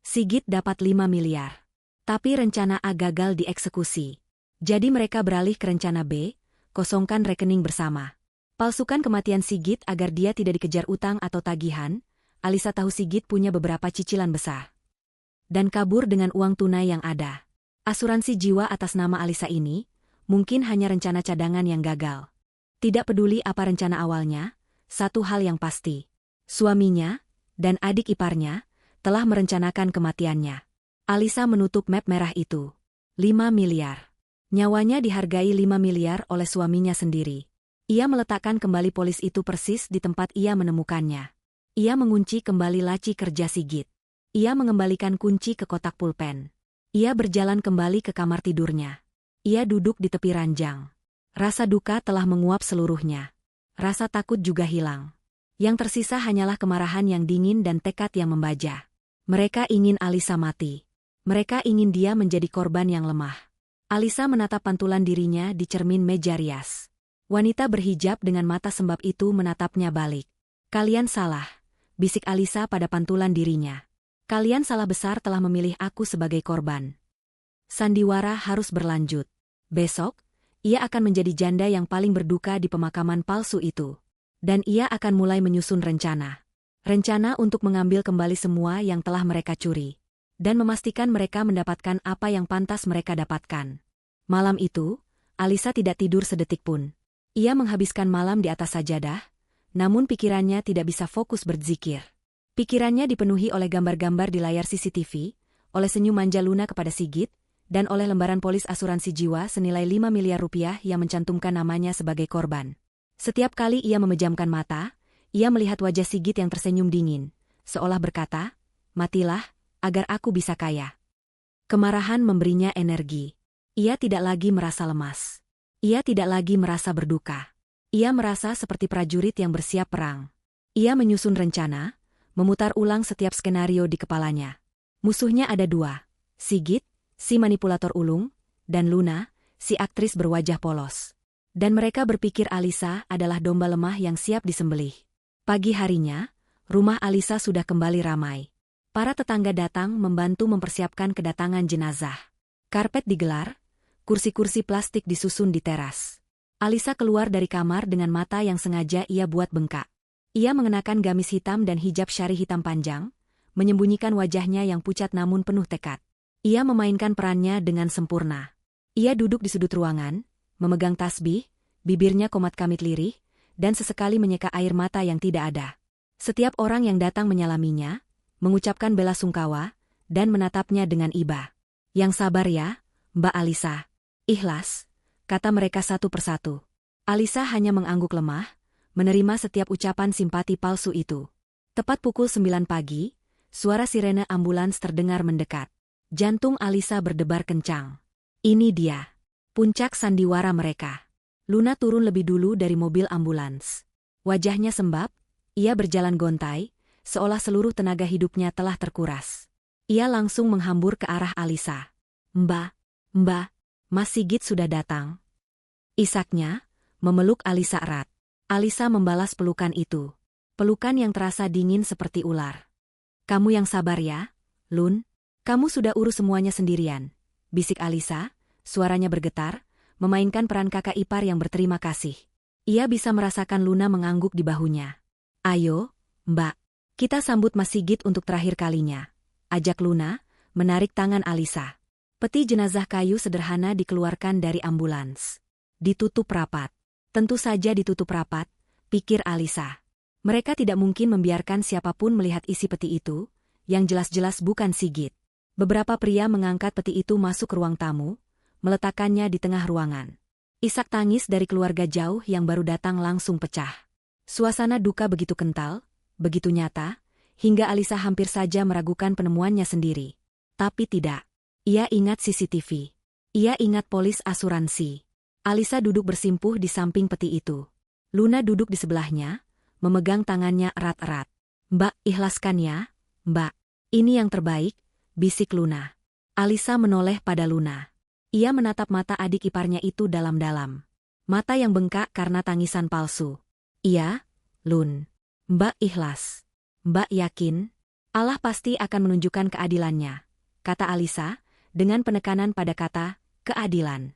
Sigit dapat 5 miliar. Tapi rencana A gagal dieksekusi. Jadi mereka beralih ke rencana B, kosongkan rekening bersama. Palsukan kematian Sigit agar dia tidak dikejar utang atau tagihan. Alisa tahu Sigit punya beberapa cicilan besar. Dan kabur dengan uang tunai yang ada. Asuransi jiwa atas nama Alisa ini, mungkin hanya rencana cadangan yang gagal. Tidak peduli apa rencana awalnya, satu hal yang pasti. Suaminya, dan adik iparnya, telah merencanakan kematiannya. Alisa menutup map merah itu. 5 miliar. Nyawanya dihargai 5 miliar oleh suaminya sendiri. Ia meletakkan kembali polis itu persis di tempat ia menemukannya. Ia mengunci kembali laci kerja Sigit. Ia mengembalikan kunci ke kotak pulpen. Ia berjalan kembali ke kamar tidurnya. Ia duduk di tepi ranjang. Rasa duka telah menguap seluruhnya. Rasa takut juga hilang. Yang tersisa hanyalah kemarahan yang dingin dan tekad yang membaja. Mereka ingin Alisa mati. Mereka ingin dia menjadi korban yang lemah. Alisa menatap pantulan dirinya di cermin meja rias. Wanita berhijab dengan mata sembab itu menatapnya balik. Kalian salah, bisik Alisa pada pantulan dirinya. Kalian salah besar telah memilih aku sebagai korban. Sandiwara harus berlanjut. Besok, ia akan menjadi janda yang paling berduka di pemakaman palsu itu. Dan ia akan mulai menyusun rencana. Rencana untuk mengambil kembali semua yang telah mereka curi. Dan memastikan mereka mendapatkan apa yang pantas mereka dapatkan. Malam itu, Alisa tidak tidur sedetik pun. Ia menghabiskan malam di atas sajadah, namun pikirannya tidak bisa fokus berzikir. Pikirannya dipenuhi oleh gambar-gambar di layar CCTV, oleh senyum manja Luna kepada Sigit, dan oleh lembaran polis asuransi jiwa senilai 5 miliar rupiah yang mencantumkan namanya sebagai korban. Setiap kali ia memejamkan mata, ia melihat wajah Sigit yang tersenyum dingin, seolah berkata, "Matilah, agar aku bisa kaya." Kemarahan memberinya energi. Ia tidak lagi merasa lemas. Ia tidak lagi merasa berduka. Ia merasa seperti prajurit yang bersiap perang. Ia menyusun rencana, memutar ulang setiap skenario di kepalanya. Musuhnya ada 2, Sigit, si manipulator ulung, dan Luna, si aktris berwajah polos. Dan mereka berpikir Alisa adalah domba lemah yang siap disembelih. Pagi harinya, rumah Alisa sudah kembali ramai. Para tetangga datang membantu mempersiapkan kedatangan jenazah. Karpet digelar, kursi-kursi plastik disusun di teras. Alisa keluar dari kamar dengan mata yang sengaja ia buat bengkak. Ia mengenakan gamis hitam dan hijab syari hitam panjang, menyembunyikan wajahnya yang pucat namun penuh tekad. Ia memainkan perannya dengan sempurna. Ia duduk di sudut ruangan, memegang tasbih, bibirnya komat kamit lirih, dan sesekali menyeka air mata yang tidak ada. Setiap orang yang datang menyalaminya, mengucapkan bela sungkawa, dan menatapnya dengan iba. "Yang sabar ya, Mbak Alisa." "Ikhlas," kata mereka satu persatu. Alisa hanya mengangguk lemah, menerima setiap ucapan simpati palsu itu. Tepat pukul 9 pagi, suara sirene ambulans terdengar mendekat. Jantung Alisa berdebar kencang. Ini dia, puncak sandiwara mereka. Luna turun lebih dulu dari mobil ambulans. Wajahnya sembab, ia berjalan gontai, seolah seluruh tenaga hidupnya telah terkuras. Ia langsung menghambur ke arah Alisa. Mbak, Mas Sigit sudah datang." Isaknya, memeluk Alisa erat. Alisa membalas pelukan itu. Pelukan yang terasa dingin seperti ular. "Kamu yang sabar ya, Lun. Kamu sudah urus semuanya sendirian," bisik Alisa, suaranya bergetar, memainkan peran kakak ipar yang berterima kasih. Ia bisa merasakan Luna mengangguk di bahunya. "Ayo, Mbak, kita sambut Mas Sigit untuk terakhir kalinya," ajak Luna, menarik tangan Alisa. Peti jenazah kayu sederhana dikeluarkan dari ambulans. Ditutup rapat. Tentu saja ditutup rapat, pikir Alisa. Mereka tidak mungkin membiarkan siapapun melihat isi peti itu, yang jelas-jelas bukan Sigit. Beberapa pria mengangkat peti itu masuk ke ruang tamu, meletakkannya di tengah ruangan. Isak tangis dari keluarga jauh yang baru datang langsung pecah. Suasana duka begitu kental, begitu nyata, hingga Alisa hampir saja meragukan penemuannya sendiri. Tapi tidak. Ia ingat CCTV. Ia ingat polis asuransi. Alisa duduk bersimpuh di samping peti itu. Luna duduk di sebelahnya, memegang tangannya erat-erat. "Mbak, ikhlaskan ya, Mbak. Ini yang terbaik," bisik Luna. Alisa menoleh pada Luna. Ia menatap mata adik iparnya itu dalam-dalam. Mata yang bengkak karena tangisan palsu. "Iya, Lun. Mbak ikhlas. Mbak yakin? Allah pasti akan menunjukkan keadilannya," kata Alisa, dengan penekanan pada kata, keadilan.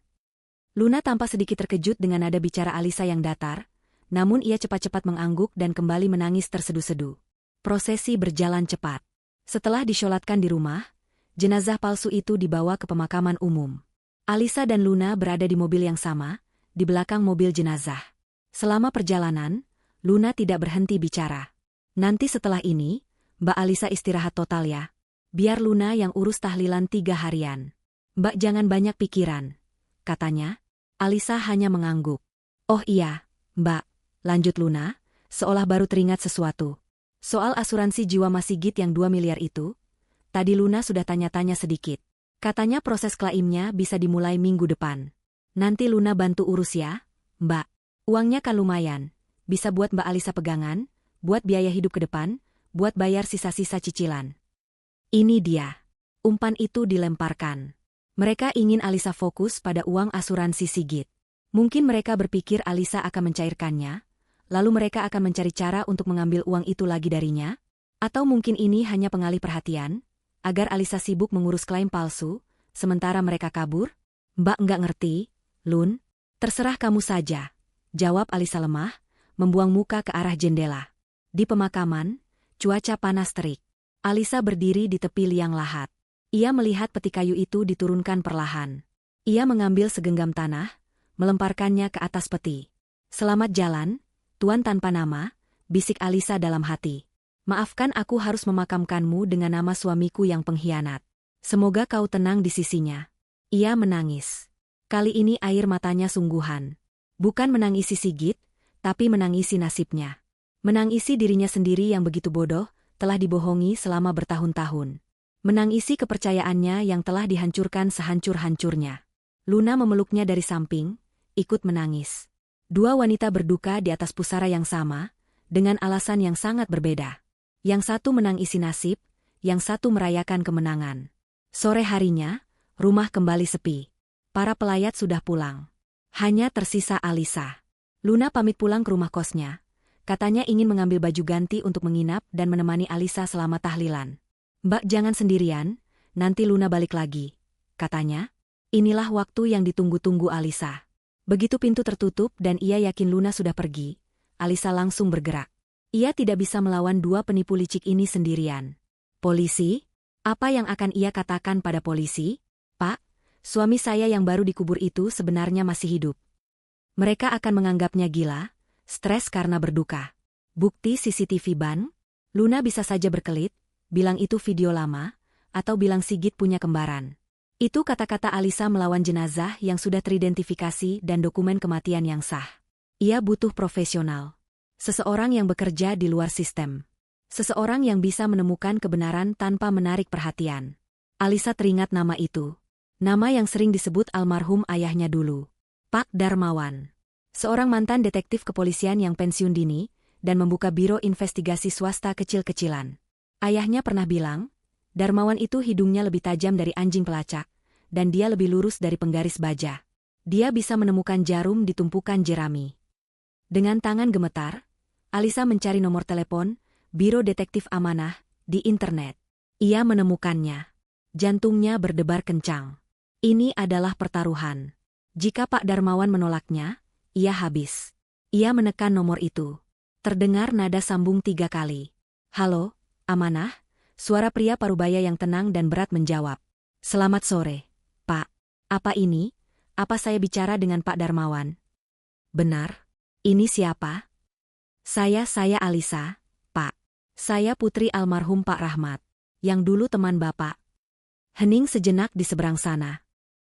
Luna tampak sedikit terkejut dengan nada bicara Alisa yang datar, namun ia cepat-cepat mengangguk dan kembali menangis terseduh-seduh. Prosesi berjalan cepat. Setelah disyolatkan di rumah, jenazah palsu itu dibawa ke pemakaman umum. Alisa dan Luna berada di mobil yang sama, di belakang mobil jenazah. Selama perjalanan, Luna tidak berhenti bicara. "Nanti setelah ini, Mbak Alisa istirahat total ya. Biar Luna yang urus tahlilan 3 harian. Mbak jangan banyak pikiran," katanya. Alisa hanya mengangguk. "Oh iya, Mbak," lanjut Luna, seolah baru teringat sesuatu. "Soal asuransi jiwa Mas Sigit yang 2 miliar itu, tadi Luna sudah tanya-tanya sedikit. Katanya proses klaimnya bisa dimulai minggu depan. Nanti Luna bantu urus ya, Mbak. Uangnya kan lumayan, bisa buat Mbak Alisa pegangan, buat biaya hidup ke depan, buat bayar sisa-sisa cicilan." Ini dia. Umpan itu dilemparkan. Mereka ingin Alisa fokus pada uang asuransi Sigit. Mungkin mereka berpikir Alisa akan mencairkannya, lalu mereka akan mencari cara untuk mengambil uang itu lagi darinya, atau mungkin ini hanya pengalih perhatian, agar Alisa sibuk mengurus klaim palsu, sementara mereka kabur? "Mbak nggak ngerti, Lun. Terserah kamu saja," jawab Alisa lemah, membuang muka ke arah jendela. Di pemakaman, cuaca panas terik. Alisa berdiri di tepi liang lahat. Ia melihat peti kayu itu diturunkan perlahan. Ia mengambil segenggam tanah, melemparkannya ke atas peti. "Selamat jalan, Tuan tanpa nama," bisik Alisa dalam hati. "Maafkan aku harus memakamkanmu dengan nama suamiku yang pengkhianat. Semoga kau tenang di sisinya." Ia menangis. Kali ini air matanya sungguhan. Bukan menangisi Sigit, tapi menangisi nasibnya. Menangisi dirinya sendiri yang begitu bodoh, telah dibohongi selama bertahun-tahun. Menangisi kepercayaannya yang telah dihancurkan sehancur-hancurnya. Luna memeluknya dari samping, ikut menangis. Dua wanita berduka di atas pusara yang sama, dengan alasan yang sangat berbeda. Yang satu menangisi nasib, yang satu merayakan kemenangan. Sore harinya, rumah kembali sepi. Para pelayat sudah pulang. Hanya tersisa Alisa. Luna pamit pulang ke rumah kosnya. Katanya ingin mengambil baju ganti untuk menginap dan menemani Alisa selama tahlilan. "Mbak jangan sendirian, nanti Luna balik lagi," katanya. Inilah waktu yang ditunggu-tunggu Alisa. Begitu pintu tertutup dan ia yakin Luna sudah pergi, Alisa langsung bergerak. Ia tidak bisa melawan dua penipu licik ini sendirian. "Polisi? Apa yang akan ia katakan pada polisi? Pak, suami saya yang baru dikubur itu sebenarnya masih hidup." Mereka akan menganggapnya gila, stres karena berduka. Bukti CCTV ban? Luna bisa saja berkelit, bilang itu video lama, atau bilang Sigit punya kembaran. Itu kata-kata Alisa melawan jenazah yang sudah teridentifikasi dan dokumen kematian yang sah. Ia butuh profesional. Seseorang yang bekerja di luar sistem. Seseorang yang bisa menemukan kebenaran tanpa menarik perhatian. Alisa teringat nama itu. Nama yang sering disebut almarhum ayahnya dulu. Pak Darmawan. Seorang mantan detektif kepolisian yang pensiun dini dan membuka biro investigasi swasta kecil-kecilan. Ayahnya pernah bilang, Darmawan itu hidungnya lebih tajam dari anjing pelacak, dan dia lebih lurus dari penggaris baja. Dia bisa menemukan jarum di tumpukan jerami. Dengan tangan gemetar, Alisa mencari nomor telepon Biro Detektif Amanah di internet. Ia menemukannya. Jantungnya berdebar kencang. Ini adalah pertaruhan. Jika Pak Darmawan menolaknya, ia habis. Ia menekan nomor itu. Terdengar nada sambung 3 kali. "Halo, Amanah?" Suara pria parubaya yang tenang dan berat menjawab. "Selamat sore, Pak. Apa ini? Apa saya bicara dengan Pak Darmawan?" "Benar. Ini siapa?" Saya Alisa, Pak. Saya putri almarhum Pak Rahmat, yang dulu teman Bapak." Hening sejenak di seberang sana.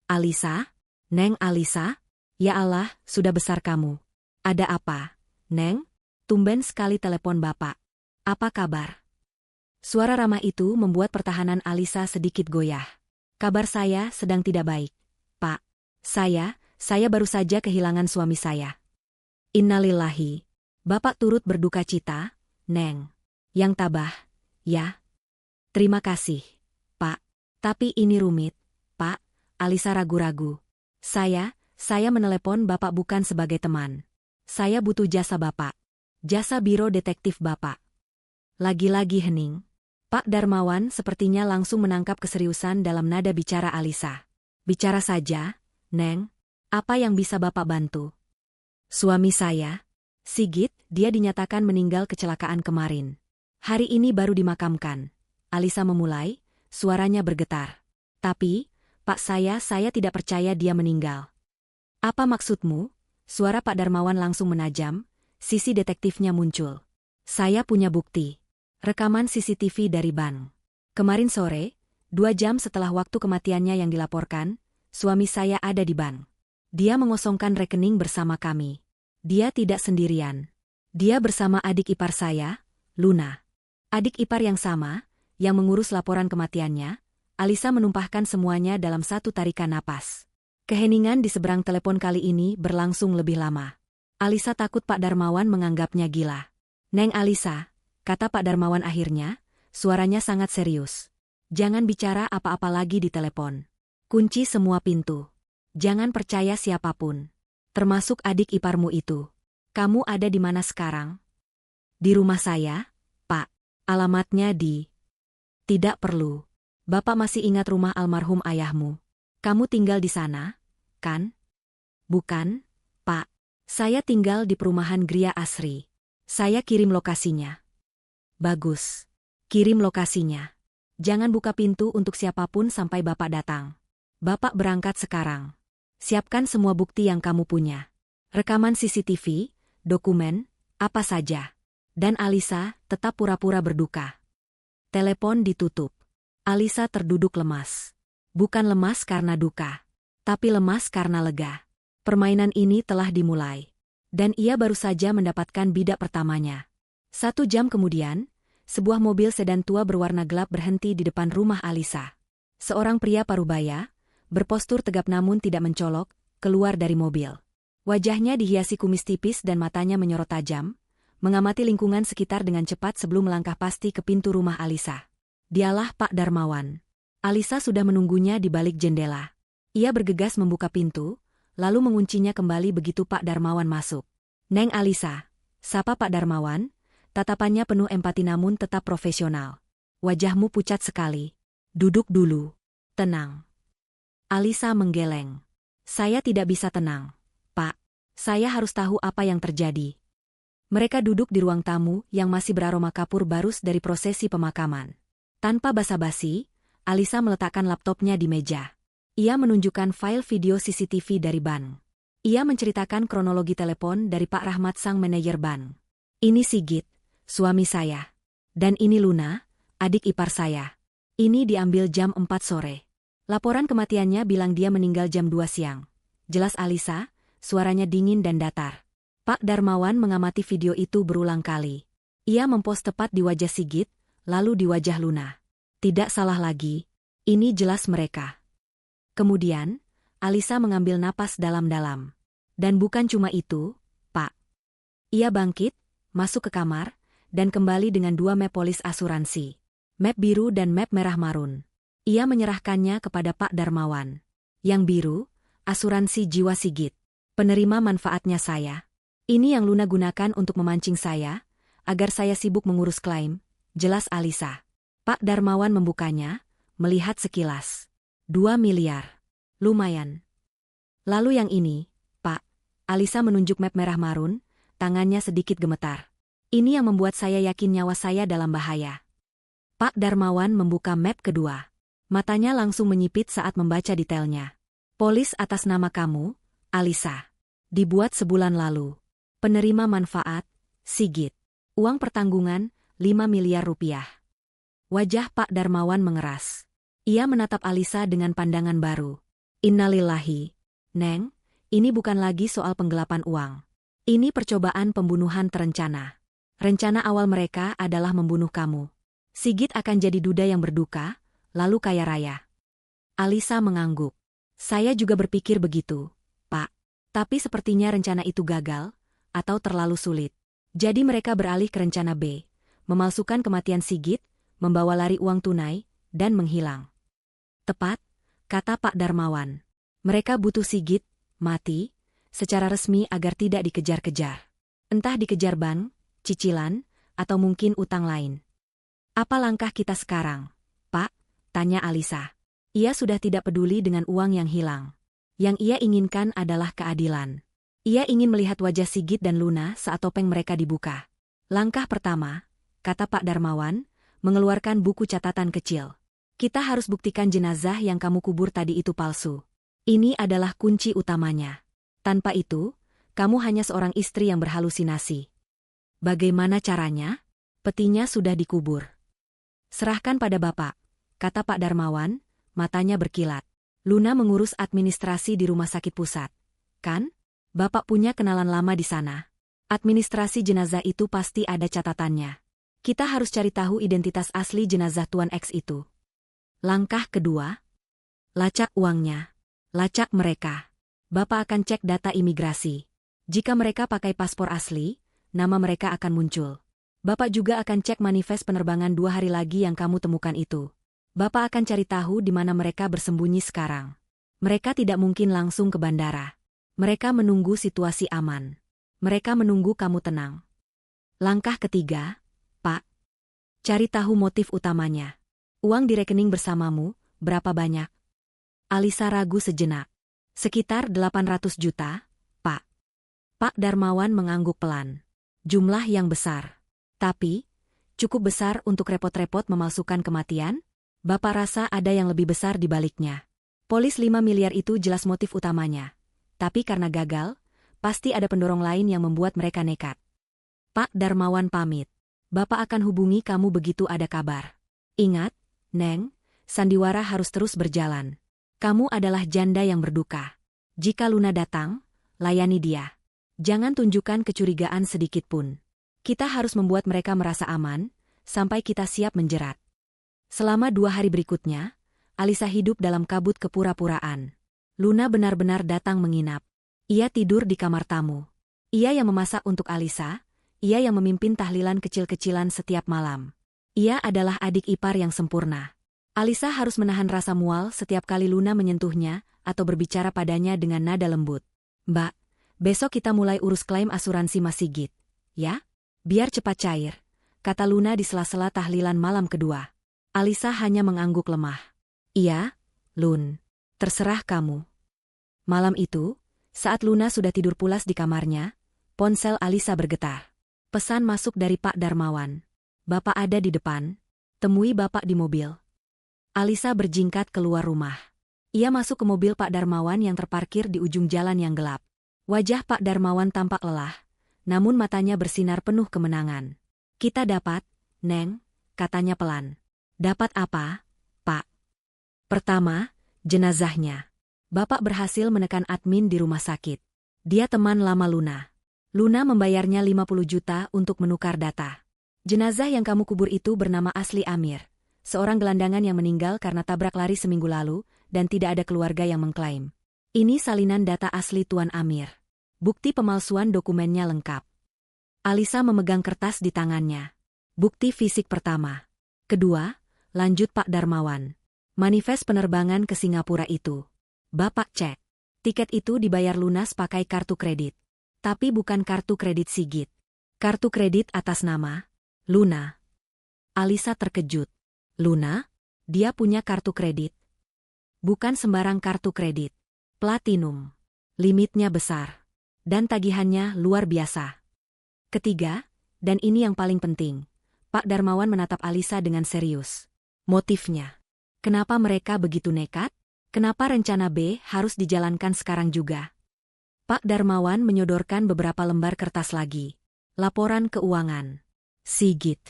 Alisa? Neng Alisa? Ya Allah, sudah besar kamu. Ada apa, Neng? Tumben sekali telepon Bapak. Apa kabar? Suara ramah itu membuat pertahanan Alisa sedikit goyah. Kabar saya sedang tidak baik, Pak. Saya baru saja kehilangan suami saya. Innalillahi. Bapak turut berduka cita, Neng. Yang tabah, ya. Terima kasih, Pak. Tapi ini rumit, Pak. Alisa ragu-ragu. Saya menelepon Bapak bukan sebagai teman. Saya butuh jasa Bapak. Jasa biro detektif Bapak. Lagi-lagi hening. Pak Darmawan sepertinya langsung menangkap keseriusan dalam nada bicara Alisa. Bicara saja, Neng. Apa yang bisa Bapak bantu? Suami saya, Sigit, dia dinyatakan meninggal kecelakaan kemarin. Hari ini baru dimakamkan. Alisa memulai, suaranya bergetar. Tapi, Pak saya tidak percaya dia meninggal. Apa maksudmu? Suara Pak Darmawan langsung menajam, sisi detektifnya muncul. Saya punya bukti. Rekaman CCTV dari bank. Kemarin sore, 2 jam setelah waktu kematiannya yang dilaporkan, suami saya ada di bank. Dia mengosongkan rekening bersama kami. Dia tidak sendirian. Dia bersama adik ipar saya, Luna. Adik ipar yang sama, yang mengurus laporan kematiannya. Alisa menumpahkan semuanya dalam satu tarikan napas. Keheningan di seberang telepon kali ini berlangsung lebih lama. Alisa takut Pak Darmawan menganggapnya gila. Neng Alisa, kata Pak Darmawan akhirnya, suaranya sangat serius. Jangan bicara apa-apa lagi di telepon. Kunci semua pintu. Jangan percaya siapapun. Termasuk adik iparmu itu. Kamu ada di mana sekarang? Di rumah saya, Pak. Alamatnya di... Tidak perlu. Bapak masih ingat rumah almarhum ayahmu. Kamu tinggal di sana, kan? Bukan, Pak. Saya tinggal di perumahan Gria Asri. Saya kirim lokasinya. Bagus. Kirim lokasinya. Jangan buka pintu untuk siapapun sampai Bapak datang. Bapak berangkat sekarang. Siapkan semua bukti yang kamu punya. Rekaman CCTV, dokumen, apa saja. Dan Alisa tetap pura-pura berduka. Telepon ditutup. Alisa terduduk lemas. Bukan lemas karena duka, tapi lemas karena lega. Permainan ini telah dimulai. Dan ia baru saja mendapatkan bidak pertamanya. 1 jam kemudian, sebuah mobil sedan tua berwarna gelap berhenti di depan rumah Alisa. Seorang pria parubaya, berpostur tegap namun tidak mencolok, keluar dari mobil. Wajahnya dihiasi kumis tipis dan matanya menyorot tajam, mengamati lingkungan sekitar dengan cepat sebelum melangkah pasti ke pintu rumah Alisa. Dialah Pak Darmawan. Alisa sudah menunggunya di balik jendela. Ia bergegas membuka pintu, lalu menguncinya kembali begitu Pak Darmawan masuk. Neng Alisa, sapa Pak Darmawan, tatapannya penuh empati namun tetap profesional. Wajahmu pucat sekali. Duduk dulu. Tenang. Alisa menggeleng. Saya tidak bisa tenang, Pak. Saya harus tahu apa yang terjadi. Mereka duduk di ruang tamu yang masih beraroma kapur barus dari prosesi pemakaman. Tanpa basa-basi, Alisa meletakkan laptopnya di meja. Ia menunjukkan file video CCTV dari bank. Ia menceritakan kronologi telepon dari Pak Rahmat sang manajer bank. Ini Sigit, suami saya. Dan ini Luna, adik ipar saya. Ini diambil jam 4 sore. Laporan kematiannya bilang dia meninggal jam 2 siang. Jelas Alisa, suaranya dingin dan datar. Pak Darmawan mengamati video itu berulang kali. Ia mempost tepat di wajah Sigit, lalu di wajah Luna. Tidak salah lagi, ini jelas mereka. Kemudian, Alisa mengambil napas dalam-dalam. Dan bukan cuma itu, Pak. Ia bangkit, masuk ke kamar, dan kembali dengan 2 map polis asuransi. Map biru dan map merah marun. Ia menyerahkannya kepada Pak Darmawan. Yang biru, asuransi jiwa Sigit. Penerima manfaatnya saya. Ini yang Luna gunakan untuk memancing saya, agar saya sibuk mengurus klaim, jelas Alisa. Pak Darmawan membukanya, melihat sekilas. 2 miliar. Lumayan. Lalu yang ini, Pak. Alisa menunjuk map merah marun, tangannya sedikit gemetar. Ini yang membuat saya yakin nyawa saya dalam bahaya. Pak Darmawan membuka map kedua. Matanya langsung menyipit saat membaca detailnya. Polis atas nama kamu, Alisa. Dibuat sebulan lalu. Penerima manfaat, Sigit. Uang pertanggungan, 5 miliar rupiah. Wajah Pak Darmawan mengeras. Ia menatap Alisa dengan pandangan baru. Innalillahi. Neng, ini bukan lagi soal penggelapan uang. Ini percobaan pembunuhan terencana. Rencana awal mereka adalah membunuh kamu. Sigit akan jadi duda yang berduka, lalu kaya raya. Alisa mengangguk. Saya juga berpikir begitu, Pak. Tapi sepertinya rencana itu gagal, atau terlalu sulit. Jadi mereka beralih ke rencana B, memalsukan kematian Sigit, membawa lari uang tunai, dan menghilang. Tepat, kata Pak Darmawan. Mereka butuh Sigit mati secara resmi agar tidak dikejar-kejar. Entah dikejar ban, cicilan, atau mungkin utang lain. Apa langkah kita sekarang, Pak? Tanya Alisa. Ia sudah tidak peduli dengan uang yang hilang. Yang ia inginkan adalah keadilan. Ia ingin melihat wajah Sigit dan Luna saat topeng mereka dibuka. Langkah pertama, kata Pak Darmawan, mengeluarkan buku catatan kecil. Kita harus buktikan jenazah yang kamu kubur tadi itu palsu. Ini adalah kunci utamanya. Tanpa itu, kamu hanya seorang istri yang berhalusinasi. Bagaimana caranya? Petinya sudah dikubur. Serahkan pada Bapak, kata Pak Darmawan, matanya berkilat. Luna mengurus administrasi di rumah sakit pusat. Kan? Bapak punya kenalan lama di sana. Administrasi jenazah itu pasti ada catatannya. Kita harus cari tahu identitas asli jenazah Tuan X itu. Langkah kedua, lacak uangnya. Lacak mereka. Bapak akan cek data imigrasi. Jika mereka pakai paspor asli, nama mereka akan muncul. Bapak juga akan cek manifest penerbangan 2 hari lagi yang kamu temukan itu. Bapak akan cari tahu di mana mereka bersembunyi sekarang. Mereka tidak mungkin langsung ke bandara. Mereka menunggu situasi aman. Mereka menunggu kamu tenang. Langkah ketiga, Pak. Cari tahu motif utamanya. Uang di rekening bersamamu, berapa banyak? Alisa ragu sejenak. Sekitar 800 juta, Pak. Pak Darmawan mengangguk pelan. Jumlah yang besar. Tapi, cukup besar untuk repot-repot memalsukan kematian? Bapak rasa ada yang lebih besar di baliknya. Polis 5 miliar itu jelas motif utamanya. Tapi karena gagal, pasti ada pendorong lain yang membuat mereka nekat. Pak Darmawan pamit. Bapak akan hubungi kamu begitu ada kabar. Ingat, Neng, sandiwara harus terus berjalan. Kamu adalah janda yang berduka. Jika Luna datang, layani dia. Jangan tunjukkan kecurigaan sedikit pun. Kita harus membuat mereka merasa aman, sampai kita siap menjerat. Selama 2 hari berikutnya, Alisa hidup dalam kabut kepura-puraan. Luna benar-benar datang menginap. Ia tidur di kamar tamu. Ia yang memasak untuk Alisa, ia yang memimpin tahlilan kecil-kecilan setiap malam. Ia adalah adik ipar yang sempurna. Alisa harus menahan rasa mual setiap kali Luna menyentuhnya atau berbicara padanya dengan nada lembut. Mbak, besok kita mulai urus klaim asuransi Mas Sigit. Ya? Biar cepat cair, kata Luna di sela-sela tahlilan malam kedua. Alisa hanya mengangguk lemah. Iya, Lun. Terserah kamu. Malam itu, saat Luna sudah tidur pulas di kamarnya, ponsel Alisa bergetar. Pesan masuk dari Pak Darmawan. Bapak ada di depan. Temui Bapak di mobil. Alisa berjingkat keluar rumah. Ia masuk ke mobil Pak Darmawan yang terparkir di ujung jalan yang gelap. Wajah Pak Darmawan tampak lelah, namun matanya bersinar penuh kemenangan. Kita dapat, Neng, katanya pelan. Dapat apa, Pak? Pertama, jenazahnya. Bapak berhasil menekan admin di rumah sakit. Dia teman lama Luna. Luna membayarnya 50 juta untuk menukar data. Jenazah yang kamu kubur itu bernama asli Amir, seorang gelandangan yang meninggal karena tabrak lari seminggu lalu dan tidak ada keluarga yang mengklaim. Ini salinan data asli Tuan Amir. Bukti pemalsuan dokumennya lengkap. Alisa memegang kertas di tangannya. Bukti fisik pertama. Kedua, lanjut Pak Darmawan. Manifest penerbangan ke Singapura itu. Bapak cek. Tiket itu dibayar lunas pakai kartu kredit. Tapi bukan kartu kredit Sigit. Kartu kredit atas nama Luna. Alisa terkejut. Luna? Dia punya kartu kredit. Bukan sembarang kartu kredit. Platinum. Limitnya besar. Dan tagihannya luar biasa. Ketiga, dan ini yang paling penting, Pak Darmawan menatap Alisa dengan serius. Motifnya. Kenapa mereka begitu nekat? Kenapa rencana B harus dijalankan sekarang juga? Pak Darmawan menyodorkan beberapa lembar kertas lagi. Laporan keuangan. Sigit.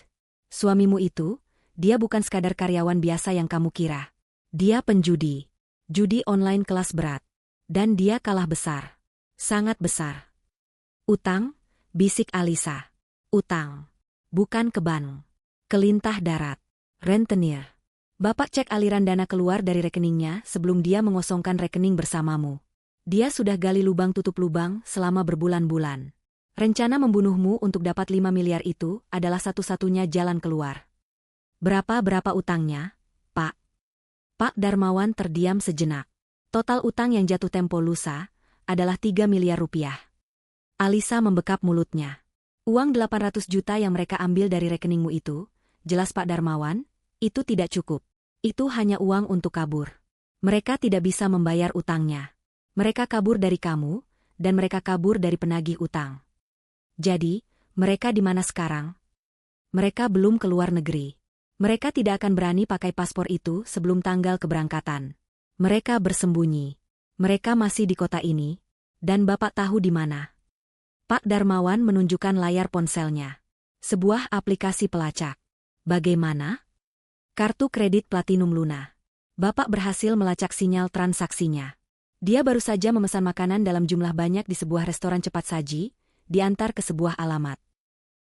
Suamimu itu, dia bukan sekadar karyawan biasa yang kamu kira. Dia penjudi. Judi online kelas berat. Dan dia kalah besar. Sangat besar. Utang, bisik Alisa. Utang. Bukan ke bank. Kelintah darat. Rentenir. Bapak cek aliran dana keluar dari rekeningnya sebelum dia mengosongkan rekening bersamamu. Dia sudah gali lubang tutup lubang selama berbulan-bulan. Rencana membunuhmu untuk dapat 5 miliar itu adalah satu-satunya jalan keluar. Berapa utangnya, Pak? Pak Darmawan terdiam sejenak. Total utang yang jatuh tempo lusa adalah 3 miliar rupiah. Alisa membekap mulutnya. Uang 800 juta yang mereka ambil dari rekeningmu itu, jelas Pak Darmawan, itu tidak cukup. Itu hanya uang untuk kabur. Mereka tidak bisa membayar utangnya. Mereka kabur dari kamu, dan mereka kabur dari penagih utang. Jadi, mereka di mana sekarang? Mereka belum keluar negeri. Mereka tidak akan berani pakai paspor itu sebelum tanggal keberangkatan. Mereka bersembunyi. Mereka masih di kota ini, dan Bapak tahu di mana. Pak Darmawan menunjukkan layar ponselnya. Sebuah aplikasi pelacak. Bagaimana? Kartu kredit Platinum Luna. Bapak berhasil melacak sinyal transaksinya. Dia baru saja memesan makanan dalam jumlah banyak di sebuah restoran cepat saji, diantar ke sebuah alamat.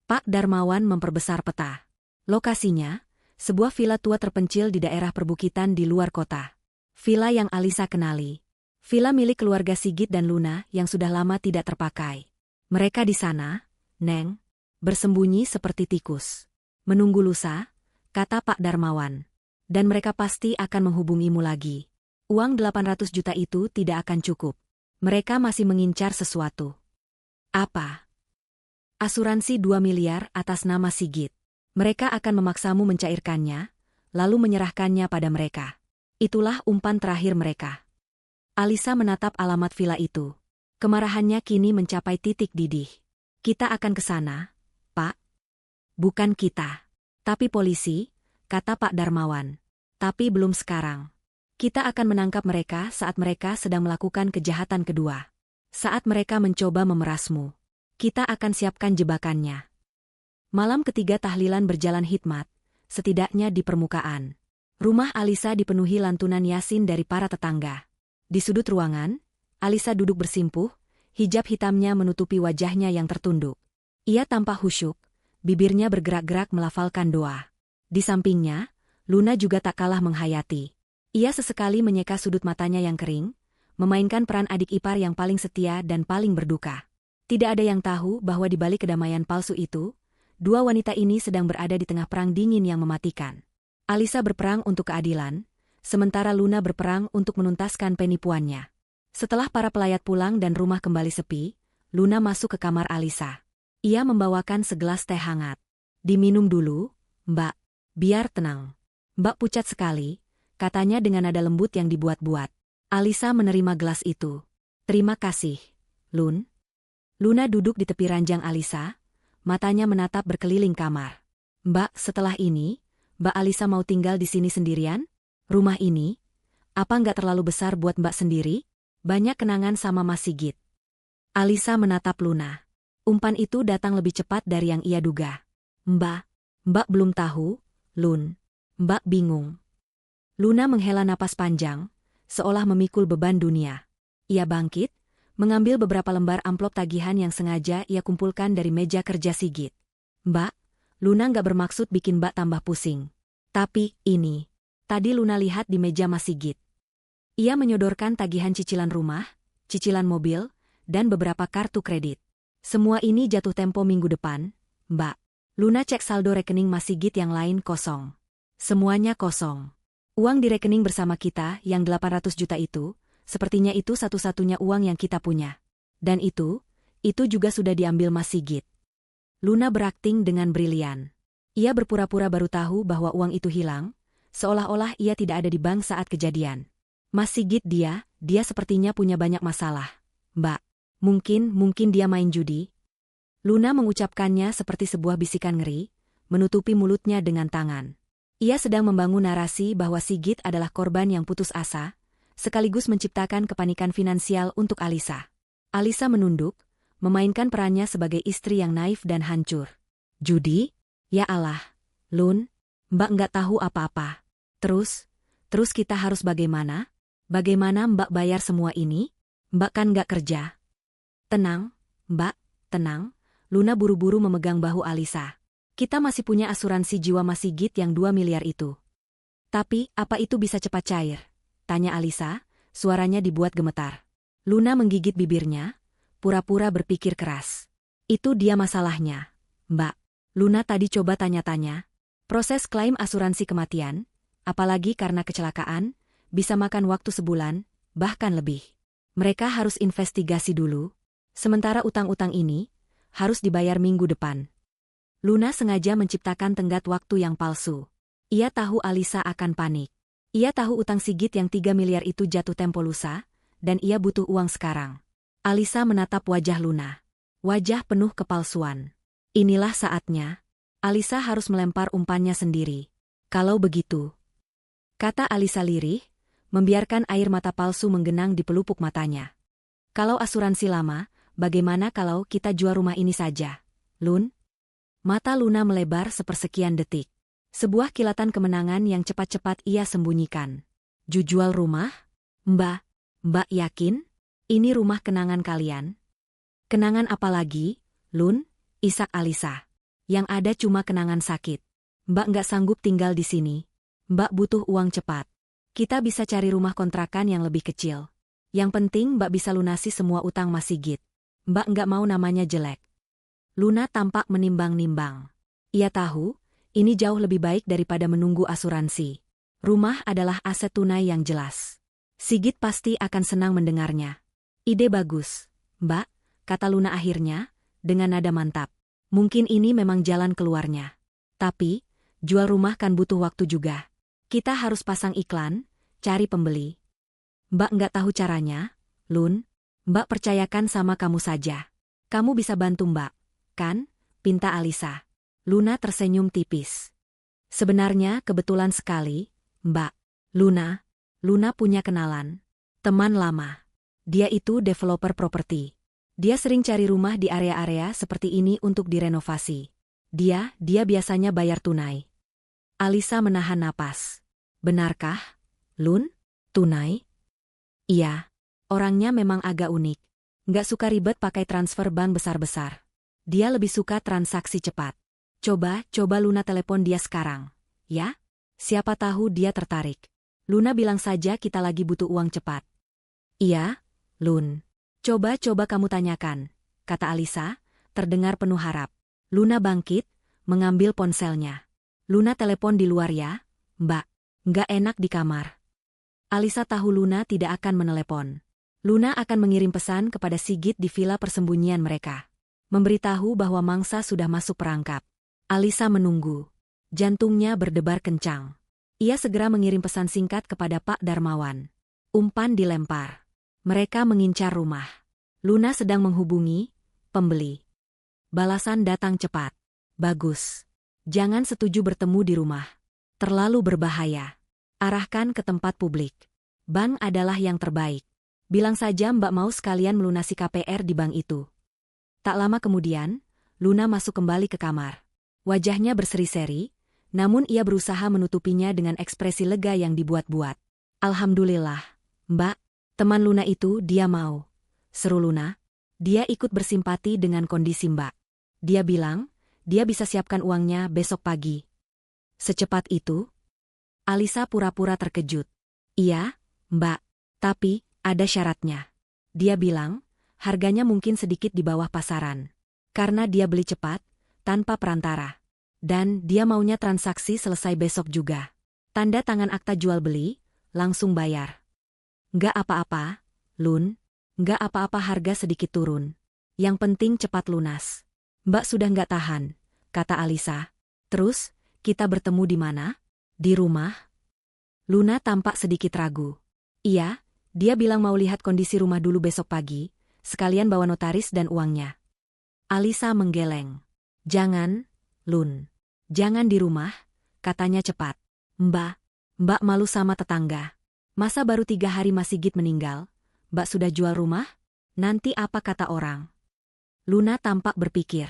Pak Darmawan memperbesar peta. Lokasinya, sebuah villa tua terpencil di daerah perbukitan di luar kota. Villa yang Alisa kenali. Villa milik keluarga Sigit dan Luna yang sudah lama tidak terpakai. Mereka di sana, Neng, bersembunyi seperti tikus. Menunggu lusa, kata Pak Darmawan. Dan mereka pasti akan menghubungimu lagi. Uang 800 juta itu tidak akan cukup. Mereka masih mengincar sesuatu. Apa? Asuransi 2 miliar atas nama Sigit. Mereka akan memaksamu mencairkannya, lalu menyerahkannya pada mereka. Itulah umpan terakhir mereka. Alisa menatap alamat villa itu. Kemarahannya kini mencapai titik didih. Kita akan ke sana, Pak. Bukan kita. Tapi polisi, kata Pak Darmawan. Tapi belum sekarang. Kita akan menangkap mereka saat mereka sedang melakukan kejahatan kedua. Saat mereka mencoba memerasmu. Kita akan siapkan jebakannya. Malam ketiga tahlilan berjalan hikmat, setidaknya di permukaan. Rumah Alisa dipenuhi lantunan Yasin dari para tetangga. Di sudut ruangan, Alisa duduk bersimpuh, hijab hitamnya menutupi wajahnya yang tertunduk. Ia tampak khusyuk, bibirnya bergerak-gerak melafalkan doa. Di sampingnya, Luna juga tak kalah menghayati. Ia sesekali menyeka sudut matanya yang kering, memainkan peran adik ipar yang paling setia dan paling berduka. Tidak ada yang tahu bahwa di balik kedamaian palsu itu, dua wanita ini sedang berada di tengah perang dingin yang mematikan. Alisa berperang untuk keadilan, sementara Luna berperang untuk menuntaskan penipuannya. Setelah para pelayat pulang dan rumah kembali sepi, Luna masuk ke kamar Alisa. Ia membawakan segelas teh hangat. Diminum dulu, Mbak. Biar tenang. Mbak pucat sekali, katanya dengan nada lembut yang dibuat-buat. Alisa menerima gelas itu. Terima kasih, Lun. Luna duduk di tepi ranjang Alisa, matanya menatap berkeliling kamar. Mbak, setelah ini, Mbak Alisa mau tinggal di sini sendirian? Rumah ini, apa nggak terlalu besar buat Mbak sendiri? Banyak kenangan sama Mas Sigit. Alisa menatap Luna. Umpan itu datang lebih cepat dari yang ia duga. Mbak belum tahu, Lun. Mbak bingung. Luna menghela napas panjang, seolah memikul beban dunia. Ia bangkit, mengambil beberapa lembar amplop tagihan yang sengaja ia kumpulkan dari meja kerja Sigit. Mbak, Luna nggak bermaksud bikin Mbak tambah pusing. Tapi, ini. Tadi Luna lihat di meja Mas Sigit. Ia menyodorkan tagihan cicilan rumah, cicilan mobil, dan beberapa kartu kredit. Semua ini jatuh tempo minggu depan, Mbak. Luna cek saldo rekening Mas Sigit yang lain kosong. Semuanya kosong. Uang di rekening bersama kita yang 800 juta itu, sepertinya itu satu-satunya uang yang kita punya. Dan itu juga sudah diambil Mas Sigit. Luna berakting dengan brilian. Ia berpura-pura baru tahu bahwa uang itu hilang, seolah-olah ia tidak ada di bank saat kejadian. Mas Sigit dia sepertinya punya banyak masalah. Mbak, mungkin dia main judi. Luna mengucapkannya seperti sebuah bisikan ngeri, menutupi mulutnya dengan tangan. Ia sedang membangun narasi bahwa Sigit adalah korban yang putus asa, sekaligus menciptakan kepanikan finansial untuk Alisa. Alisa menunduk, memainkan perannya sebagai istri yang naif dan hancur. Judi? Ya Allah, Lun, Mbak nggak tahu apa-apa. Terus Terus kita harus bagaimana? Bagaimana Mbak bayar semua ini? Mbak kan nggak kerja. Tenang, Mbak, tenang. Luna buru-buru memegang bahu Alisa. Kita masih punya asuransi jiwa Mas Sigit yang 2 miliar itu. Tapi, apa itu bisa cepat cair? Tanya Alisa, suaranya dibuat gemetar. Luna menggigit bibirnya, pura-pura berpikir keras. Itu dia masalahnya, Mbak. Luna tadi coba tanya-tanya. Proses klaim asuransi kematian, apalagi karena kecelakaan, bisa makan waktu sebulan, bahkan lebih. Mereka harus investigasi dulu. Sementara utang-utang ini, harus dibayar minggu depan. Luna sengaja menciptakan tenggat waktu yang palsu. Ia tahu Alisa akan panik. Ia tahu utang Sigit yang 3 miliar itu jatuh tempo lusa, dan ia butuh uang sekarang. Alisa menatap wajah Luna. Wajah penuh kepalsuan. Inilah saatnya. Alisa harus melempar umpannya sendiri. Kalau begitu, kata Alisa lirih, membiarkan air mata palsu menggenang di pelupuk matanya. Kalau asuransi lama, bagaimana kalau kita jual rumah ini saja, Lun? Mata Luna melebar sepersekian detik. Sebuah kilatan kemenangan yang cepat-cepat ia sembunyikan. Jual rumah? Mbak yakin? Ini rumah kenangan kalian? Kenangan apa lagi, Lun? Isak Alisa. Yang ada cuma kenangan sakit. Mbak nggak sanggup tinggal di sini. Mbak butuh uang cepat. Kita bisa cari rumah kontrakan yang lebih kecil. Yang penting Mbak bisa lunasi semua utang Mas Sigit. Mbak nggak mau namanya jelek. Luna tampak menimbang-nimbang. Ia tahu, ini jauh lebih baik daripada menunggu asuransi. Rumah adalah aset tunai yang jelas. Sigit pasti akan senang mendengarnya. Ide bagus, Mbak, kata Luna akhirnya, dengan nada mantap. Mungkin ini memang jalan keluarnya. Tapi, jual rumah kan butuh waktu juga. Kita harus pasang iklan, cari pembeli. Mbak nggak tahu caranya, Lun. Mbak percayakan sama kamu saja. Kamu bisa bantu Mbak, kan? Pinta Alisa. Luna tersenyum tipis. Sebenarnya kebetulan sekali, Mbak. Luna punya kenalan. Teman lama. Dia itu developer properti. Dia sering cari rumah di area-area seperti ini untuk direnovasi. Dia biasanya bayar tunai. Alisa menahan napas. Benarkah, Lun? Tunai? Iya. Orangnya memang agak unik. Nggak suka ribet pakai transfer bank besar-besar. Dia lebih suka transaksi cepat. Coba Luna telepon dia sekarang. Ya? Siapa tahu dia tertarik. Luna bilang saja kita lagi butuh uang cepat. Iya, Lun. Coba kamu tanyakan, kata Alisa, terdengar penuh harap. Luna bangkit, mengambil ponselnya. Luna telepon di luar ya, Mbak. Nggak enak di kamar. Alisa tahu Luna tidak akan menelepon. Luna akan mengirim pesan kepada Sigit di villa persembunyian mereka. Memberitahu bahwa mangsa sudah masuk perangkap. Alisa menunggu. Jantungnya berdebar kencang. Ia segera mengirim pesan singkat kepada Pak Darmawan. Umpan dilempar. Mereka mengincar rumah. Luna sedang menghubungi pembeli. Balasan datang cepat. Bagus. Jangan setuju bertemu di rumah. Terlalu berbahaya. Arahkan ke tempat publik. Bank adalah yang terbaik. Bilang saja Mbak mau sekalian melunasi KPR di bank itu. Tak lama kemudian, Luna masuk kembali ke kamar. Wajahnya berseri-seri, namun ia berusaha menutupinya dengan ekspresi lega yang dibuat-buat. Alhamdulillah, Mbak, teman Luna itu dia mau. Seru Luna. Dia ikut bersimpati dengan kondisi Mbak. Dia bilang, dia bisa siapkan uangnya besok pagi. Secepat itu? Alisa pura-pura terkejut. Iya, Mbak, tapi ada syaratnya. Dia bilang, harganya mungkin sedikit di bawah pasaran. Karena dia beli cepat, tanpa perantara. Dan dia maunya transaksi selesai besok juga. Tanda tangan akta jual beli, langsung bayar. Nggak apa-apa, Lun. Nggak apa-apa harga sedikit turun. Yang penting cepat lunas. Mbak sudah nggak tahan, kata Alisa. Terus, kita bertemu di mana? Di rumah? Luna tampak sedikit ragu. Iya, dia bilang mau lihat kondisi rumah dulu besok pagi, sekalian bawa notaris dan uangnya. Alisa menggeleng. Jangan, Lun. Jangan di rumah, katanya cepat. Mbak malu sama tetangga. Masa baru 3 hari Mas Sigit meninggal, Mbak sudah jual rumah? Nanti apa kata orang? Luna tampak berpikir.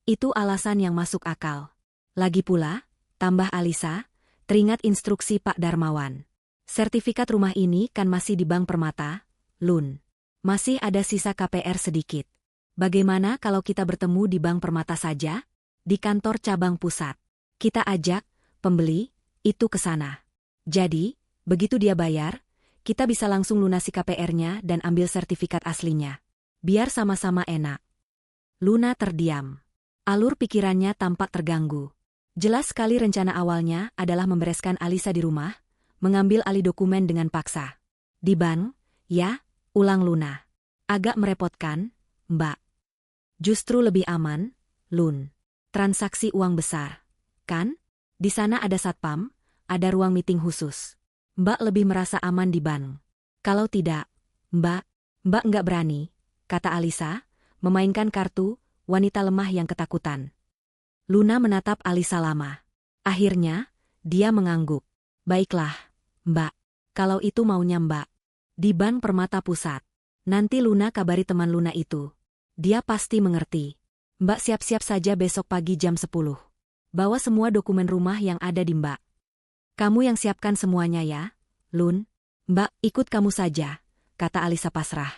Itu alasan yang masuk akal. Lagi pula, tambah Alisa, teringat instruksi Pak Darmawan. Sertifikat rumah ini kan masih di Bank Permata, Lun. Masih ada sisa KPR sedikit. Bagaimana kalau kita bertemu di Bank Permata saja? Di kantor cabang pusat. Kita ajak pembeli itu ke sana. Jadi, begitu dia bayar, kita bisa langsung lunasi KPR-nya dan ambil sertifikat aslinya. Biar sama-sama enak. Luna terdiam. Alur pikirannya tampak terganggu. Jelas sekali rencana awalnya adalah membereskan Alisa di rumah, mengambil alih dokumen dengan paksa. Di bank, ya, ulang Luna. Agak merepotkan, Mbak. Justru lebih aman, Lun. Transaksi uang besar. Kan? Di sana ada satpam, ada ruang meeting khusus. Mbak lebih merasa aman di bank. Kalau tidak, Mbak nggak berani, kata Alisa, memainkan kartu, wanita lemah yang ketakutan. Luna menatap Alisa lama. Akhirnya, dia mengangguk. Baiklah, Mbak. Kalau itu maunya Mbak. Di Bank Permata Pusat. Nanti Luna kabari teman Luna itu. Dia pasti mengerti. Mbak siap-siap saja besok pagi jam 10. Bawa semua dokumen rumah yang ada di Mbak. Kamu yang siapkan semuanya ya, Lun. Mbak, ikut kamu saja, kata Alisa pasrah.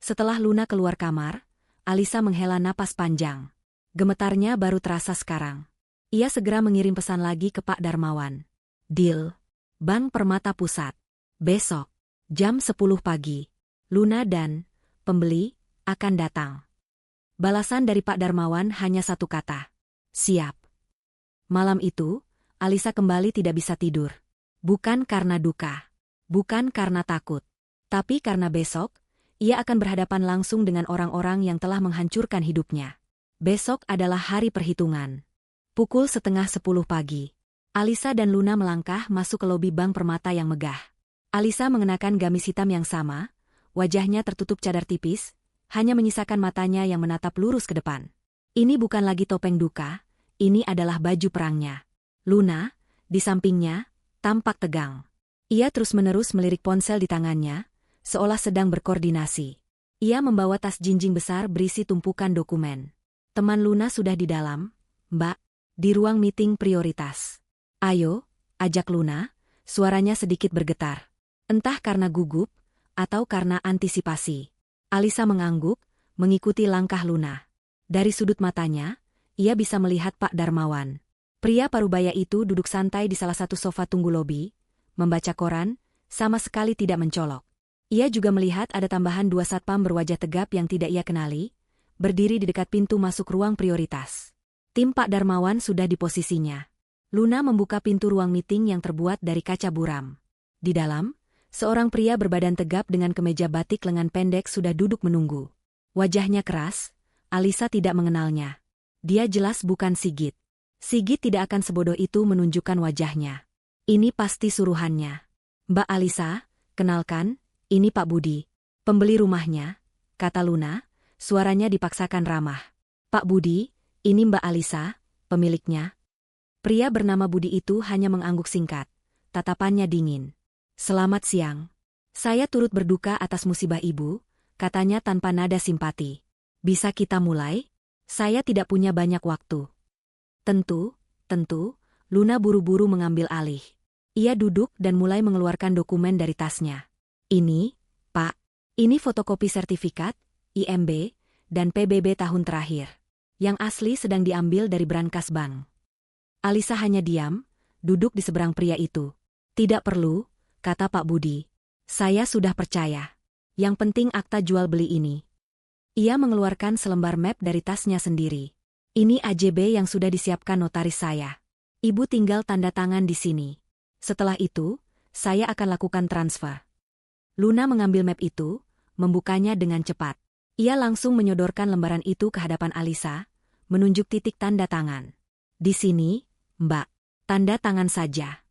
Setelah Luna keluar kamar, Alisa menghela napas panjang. Gemetarnya baru terasa sekarang. Ia segera mengirim pesan lagi ke Pak Darmawan. Deal. Bank Permata Pusat. Besok, jam 10 pagi. Luna dan pembeli akan datang. Balasan dari Pak Darmawan hanya satu kata. Siap. Malam itu, Alisa kembali tidak bisa tidur. Bukan karena duka. Bukan karena takut. Tapi karena besok, ia akan berhadapan langsung dengan orang-orang yang telah menghancurkan hidupnya. Besok adalah hari perhitungan. Pukul 9:30 pagi. Alisa dan Luna melangkah masuk ke lobi Bank Permata yang megah. Alisa mengenakan gamis hitam yang sama, wajahnya tertutup cadar tipis, hanya menyisakan matanya yang menatap lurus ke depan. Ini bukan lagi topeng duka, ini adalah baju perangnya. Luna, di sampingnya, tampak tegang. Ia terus-menerus melirik ponsel di tangannya, seolah sedang berkoordinasi. Ia membawa tas jinjing besar berisi tumpukan dokumen. Teman Luna sudah di dalam, Mbak, di ruang meeting prioritas. Ayo, ajak Luna, suaranya sedikit bergetar. Entah karena gugup, atau karena antisipasi. Alisa mengangguk, mengikuti langkah Luna. Dari sudut matanya, ia bisa melihat Pak Darmawan. Pria parubaya itu duduk santai di salah satu sofa tunggu lobi, membaca koran, sama sekali tidak mencolok. Ia juga melihat ada tambahan 2 satpam berwajah tegap yang tidak ia kenali, berdiri di dekat pintu masuk ruang prioritas. Tim Pak Darmawan sudah di posisinya. Luna membuka pintu ruang meeting yang terbuat dari kaca buram. Di dalam, seorang pria berbadan tegap dengan kemeja batik lengan pendek sudah duduk menunggu. Wajahnya keras, Alisa tidak mengenalnya. Dia jelas bukan Sigit. Sigit tidak akan sebodoh itu menunjukkan wajahnya. Ini pasti suruhannya. Mbak Alisa, kenalkan, ini Pak Budi. Pembeli rumahnya, kata Luna, suaranya dipaksakan ramah. Pak Budi, ini Mbak Alisa, pemiliknya. Pria bernama Budi itu hanya mengangguk singkat. Tatapannya dingin. Selamat siang. Saya turut berduka atas musibah Ibu, katanya tanpa nada simpati. Bisa kita mulai? Saya tidak punya banyak waktu. Tentu, Luna buru-buru mengambil alih. Ia duduk dan mulai mengeluarkan dokumen dari tasnya. Ini, Pak, ini fotokopi sertifikat, IMB, dan PBB tahun terakhir. Yang asli sedang diambil dari brankas bank. Alisa hanya diam, duduk di seberang pria itu. Tidak perlu, kata Pak Budi. Saya sudah percaya. Yang penting akta jual beli ini. Ia mengeluarkan selembar map dari tasnya sendiri. Ini AJB yang sudah disiapkan notaris saya. Ibu tinggal tanda tangan di sini. Setelah itu, saya akan lakukan transfer. Luna mengambil map itu, membukanya dengan cepat. Ia langsung menyodorkan lembaran itu ke hadapan Alisa, menunjuk titik tanda tangan. Di sini, Mbak, tanda tangan saja.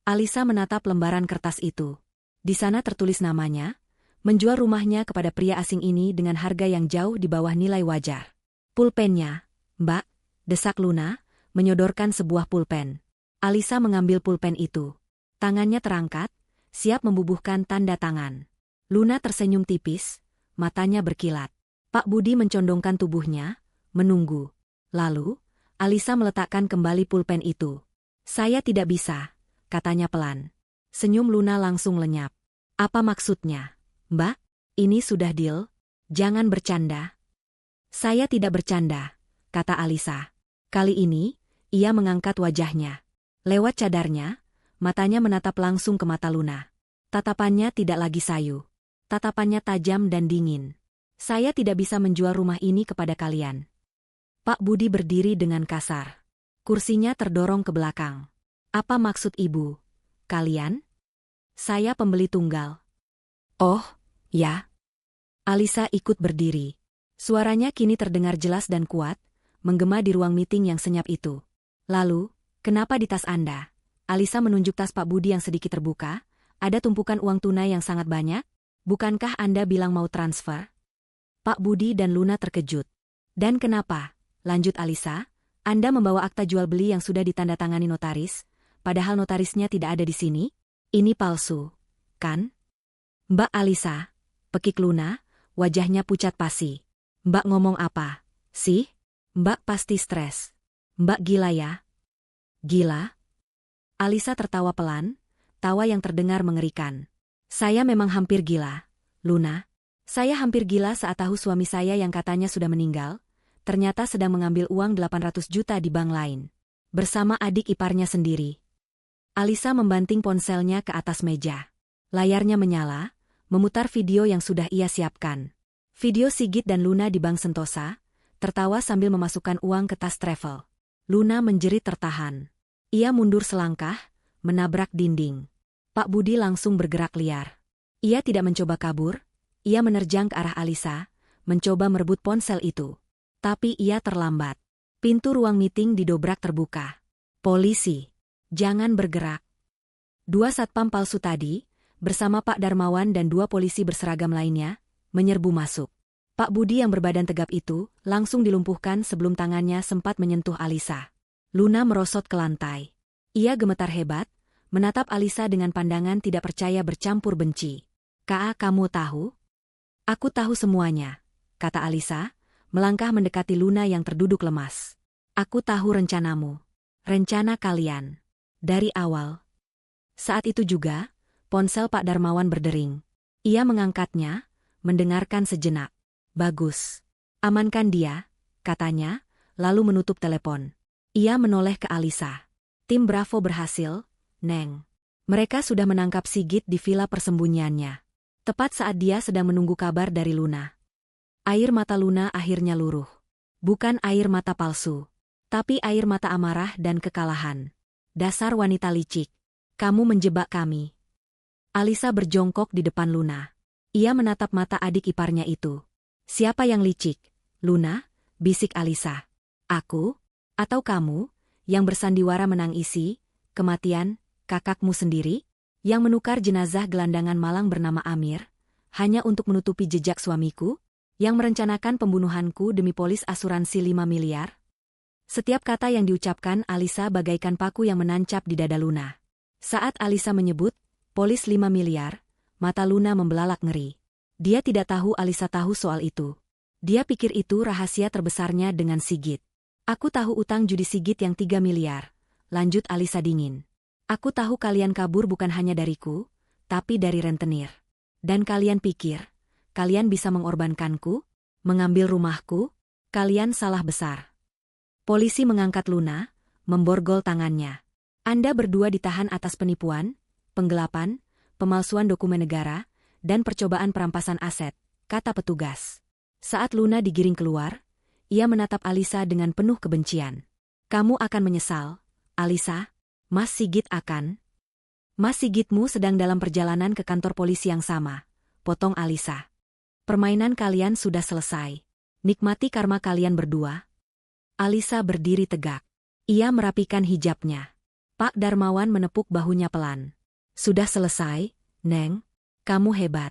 Alisa menatap lembaran kertas itu. Di sana tertulis namanya, menjual rumahnya kepada pria asing ini dengan harga yang jauh di bawah nilai wajar. Pulpennya, Mbak, desak Luna, menyodorkan sebuah pulpen. Alisa mengambil pulpen itu. Tangannya terangkat, siap membubuhkan tanda tangan. Luna tersenyum tipis, matanya berkilat. Pak Budi mencondongkan tubuhnya, menunggu. Lalu, Alisa meletakkan kembali pulpen itu. Saya tidak bisa, katanya pelan. Senyum Luna langsung lenyap. Apa maksudnya? Mbak, ini sudah deal? Jangan bercanda. Saya tidak bercanda, kata Alisa. Kali ini, ia mengangkat wajahnya. Lewat cadarnya, matanya menatap langsung ke mata Luna. Tatapannya tidak lagi sayu. Tatapannya tajam dan dingin. Saya tidak bisa menjual rumah ini kepada kalian. Pak Budi berdiri dengan kasar. Kursinya terdorong ke belakang. Apa maksud ibu? Kalian? Saya pembeli tunggal. Oh, ya. Alisa ikut berdiri. Suaranya kini terdengar jelas dan kuat, menggema di ruang meeting yang senyap itu. Lalu, kenapa di tas Anda? Alisa menunjuk tas Pak Budi yang sedikit terbuka. Ada tumpukan uang tunai yang sangat banyak? Bukankah Anda bilang mau transfer? Pak Budi dan Luna terkejut. Dan kenapa? Lanjut Alisa, Anda membawa akta jual beli yang sudah ditandatangani notaris, padahal notarisnya tidak ada di sini? Ini palsu, kan? Mbak Alisa, pekik Luna, wajahnya pucat pasi. Mbak ngomong apa, sih? Mbak pasti stres. Mbak gila ya? Gila? Alisa tertawa pelan, tawa yang terdengar mengerikan. Saya memang hampir gila, Luna. Saya hampir gila saat tahu suami saya yang katanya sudah meninggal, ternyata sedang mengambil uang 800 juta di bank lain. Bersama adik iparnya sendiri. Alisa membanting ponselnya ke atas meja. Layarnya menyala, memutar video yang sudah ia siapkan. Video Sigit dan Luna di Bank Sentosa, tertawa sambil memasukkan uang ke tas travel. Luna menjerit tertahan. Ia mundur selangkah, menabrak dinding. Pak Budi langsung bergerak liar. Ia tidak mencoba kabur, ia menerjang ke arah Alisa, mencoba merebut ponsel itu. Tapi ia terlambat. Pintu ruang meeting didobrak terbuka. Polisi, jangan bergerak. Dua satpam palsu tadi, bersama Pak Darmawan dan dua polisi berseragam lainnya, menyerbu masuk. Pak Budi yang berbadan tegap itu langsung dilumpuhkan sebelum tangannya sempat menyentuh Alisa. Luna merosot ke lantai. Ia gemetar hebat, menatap Alisa dengan pandangan tidak percaya bercampur benci. Kak, kamu tahu? Aku tahu semuanya, kata Alisa, melangkah mendekati Luna yang terduduk lemas. Aku tahu rencanamu. Rencana kalian. Dari awal. Saat itu juga, ponsel Pak Darmawan berdering. Ia mengangkatnya, mendengarkan sejenak. Bagus. Amankan dia, katanya, lalu menutup telepon. Ia menoleh ke Alisa. Tim Bravo berhasil, Neng. Mereka sudah menangkap Sigit di villa persembunyiannya. Tepat saat dia sedang menunggu kabar dari Luna. Air mata Luna akhirnya luruh. Bukan air mata palsu, tapi air mata amarah dan kekalahan. Dasar wanita licik. Kamu menjebak kami. Alisa berjongkok di depan Luna. Ia menatap mata adik iparnya itu. Siapa yang licik? Luna, bisik Alisa. Aku? Atau kamu, yang bersandiwara menang isi, kematian, kakakmu sendiri? Yang menukar jenazah gelandangan malang bernama Amir, hanya untuk menutupi jejak suamiku? Yang merencanakan pembunuhanku demi polis asuransi 5 miliar? Setiap kata yang diucapkan Alisa bagaikan paku yang menancap di dada Luna. Saat Alisa menyebut, polis 5 miliar, mata Luna membelalak ngeri. Dia tidak tahu Alisa tahu soal itu. Dia pikir itu rahasia terbesarnya dengan Sigit. Aku tahu utang judi Sigit yang 3 miliar, lanjut Alisa dingin. Aku tahu kalian kabur bukan hanya dariku, tapi dari rentenir. Dan kalian pikir, kalian bisa mengorbankanku? Mengambil rumahku? Kalian salah besar. Polisi mengangkat Luna, memborgol tangannya. Anda berdua ditahan atas penipuan, penggelapan, pemalsuan dokumen negara, dan percobaan perampasan aset, kata petugas. Saat Luna digiring keluar, ia menatap Alisa dengan penuh kebencian. Kamu akan menyesal, Alisa. Mas Sigit akan. Mas Sigitmu sedang dalam perjalanan ke kantor polisi yang sama, potong Alisa. Permainan kalian sudah selesai. Nikmati karma kalian berdua. Alisa berdiri tegak. Ia merapikan hijabnya. Pak Darmawan menepuk bahunya pelan. Sudah selesai, Neng. Kamu hebat.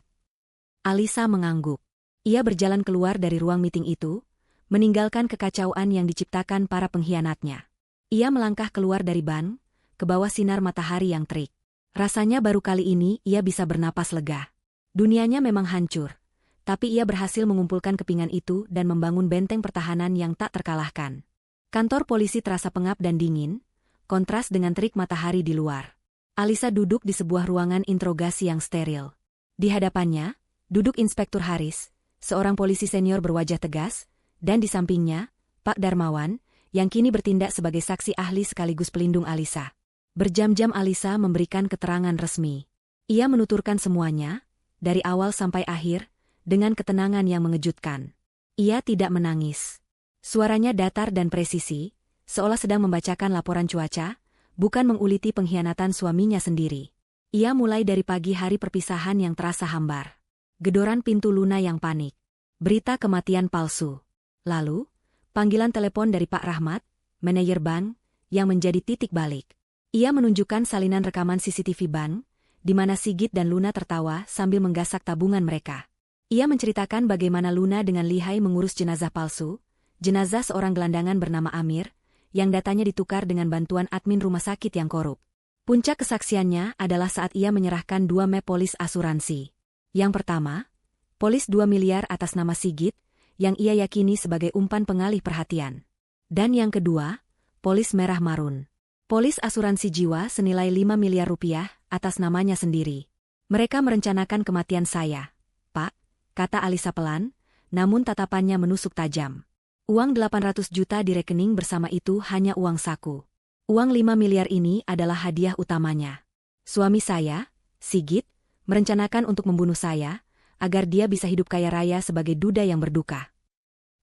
Alisa mengangguk. Ia berjalan keluar dari ruang meeting itu, meninggalkan kekacauan yang diciptakan para pengkhianatnya. Ia melangkah keluar dari ban, ke bawah sinar matahari yang terik. Rasanya baru kali ini ia bisa bernapas lega. Dunianya memang hancur, tapi ia berhasil mengumpulkan kepingan itu dan membangun benteng pertahanan yang tak terkalahkan. Kantor polisi terasa pengap dan dingin, kontras dengan terik matahari di luar. Alisa duduk di sebuah ruangan interogasi yang steril. Di hadapannya, duduk Inspektur Haris, seorang polisi senior berwajah tegas, dan di sampingnya, Pak Darmawan, yang kini bertindak sebagai saksi ahli sekaligus pelindung Alisa. Berjam-jam Alisa memberikan keterangan resmi. Ia menuturkan semuanya, dari awal sampai akhir, dengan ketenangan yang mengejutkan. Ia tidak menangis. Suaranya datar dan presisi, seolah sedang membacakan laporan cuaca, bukan menguliti pengkhianatan suaminya sendiri. Ia mulai dari pagi hari perpisahan yang terasa hambar. Gedoran pintu Luna yang panik. Berita kematian palsu. Lalu, panggilan telepon dari Pak Rahmat, manajer bank, yang menjadi titik balik. Ia menunjukkan salinan rekaman CCTV bank, di mana Sigit dan Luna tertawa sambil menggasak tabungan mereka. Ia menceritakan bagaimana Luna dengan lihai mengurus jenazah palsu, jenazah seorang gelandangan bernama Amir, yang datanya ditukar dengan bantuan admin rumah sakit yang korup. Puncak kesaksiannya adalah saat ia menyerahkan 2 map polis asuransi. Yang pertama, polis 2 miliar atas nama Sigit, yang ia yakini sebagai umpan pengalih perhatian. Dan yang kedua, polis merah marun. Polis asuransi jiwa senilai 5 miliar rupiah atas namanya sendiri. Mereka merencanakan kematian saya, Pak, kata Alisa pelan, namun tatapannya menusuk tajam. Uang 800 juta di rekening bersama itu hanya uang saku. Uang 5 miliar ini adalah hadiah utamanya. Suami saya, Sigit, merencanakan untuk membunuh saya, agar dia bisa hidup kaya raya sebagai duda yang berduka.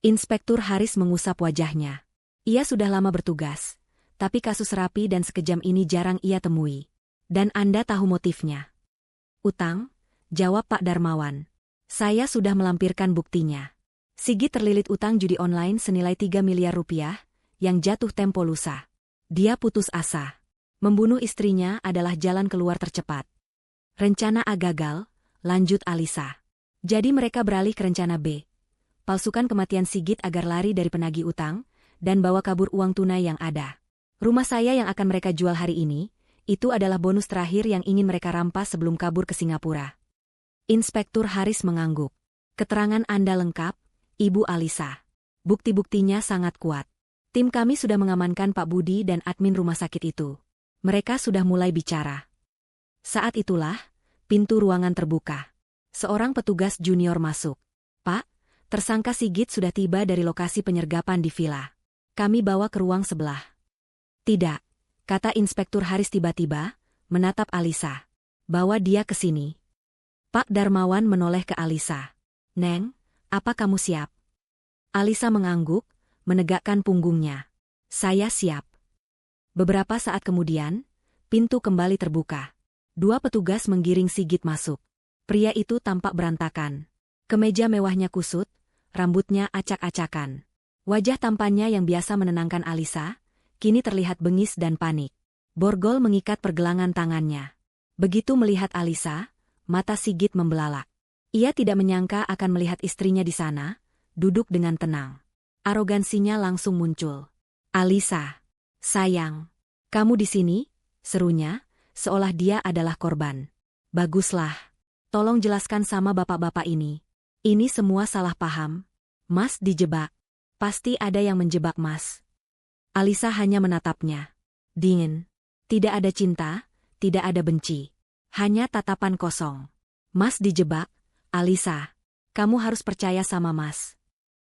Inspektur Haris mengusap wajahnya. Ia sudah lama bertugas, tapi kasus rapi dan sekejam ini jarang ia temui. Dan Anda tahu motifnya. Utang, jawab Pak Darmawan. Saya sudah melampirkan buktinya. Sigit terlilit utang judi online senilai 3 miliar rupiah, yang jatuh tempo lusa. Dia putus asa. Membunuh istrinya adalah jalan keluar tercepat. Rencana A gagal, lanjut Alisa. Jadi mereka beralih ke rencana B. Palsukan kematian Sigit agar lari dari penagih utang, dan bawa kabur uang tunai yang ada. Rumah saya yang akan mereka jual hari ini, itu adalah bonus terakhir yang ingin mereka rampas sebelum kabur ke Singapura. Inspektur Haris mengangguk. Keterangan Anda lengkap, Ibu Alisa. Bukti-buktinya sangat kuat. Tim kami sudah mengamankan Pak Budi dan admin rumah sakit itu. Mereka sudah mulai bicara. Saat itulah, pintu ruangan terbuka. Seorang petugas junior masuk. Pak, tersangka Sigit sudah tiba dari lokasi penyergapan di villa. Kami bawa ke ruang sebelah. Tidak, kata Inspektur Haris tiba-tiba, menatap Alisa. Bawa dia ke sini. Pak Darmawan menoleh ke Alisa. Neng, apa kamu siap? Alisa mengangguk, menegakkan punggungnya. Saya siap. Beberapa saat kemudian, pintu kembali terbuka. 2 petugas menggiring Sigit masuk. Pria itu tampak berantakan. Kemeja mewahnya kusut, rambutnya acak-acakan. Wajah tampannya yang biasa menenangkan Alisa, kini terlihat bengis dan panik. Borgol mengikat pergelangan tangannya. Begitu melihat Alisa, mata Sigit membelalak. Ia tidak menyangka akan melihat istrinya di sana, duduk dengan tenang. Arogansinya langsung muncul. Alisa, sayang, kamu di sini? Serunya, seolah dia adalah korban. Baguslah. Tolong jelaskan sama bapak-bapak ini. Ini semua salah paham. Mas dijebak. Pasti ada yang menjebak Mas. Alisa hanya menatapnya. Dingin. Tidak ada cinta, tidak ada benci. Hanya tatapan kosong. Mas dijebak, Alisa. Kamu harus percaya sama Mas.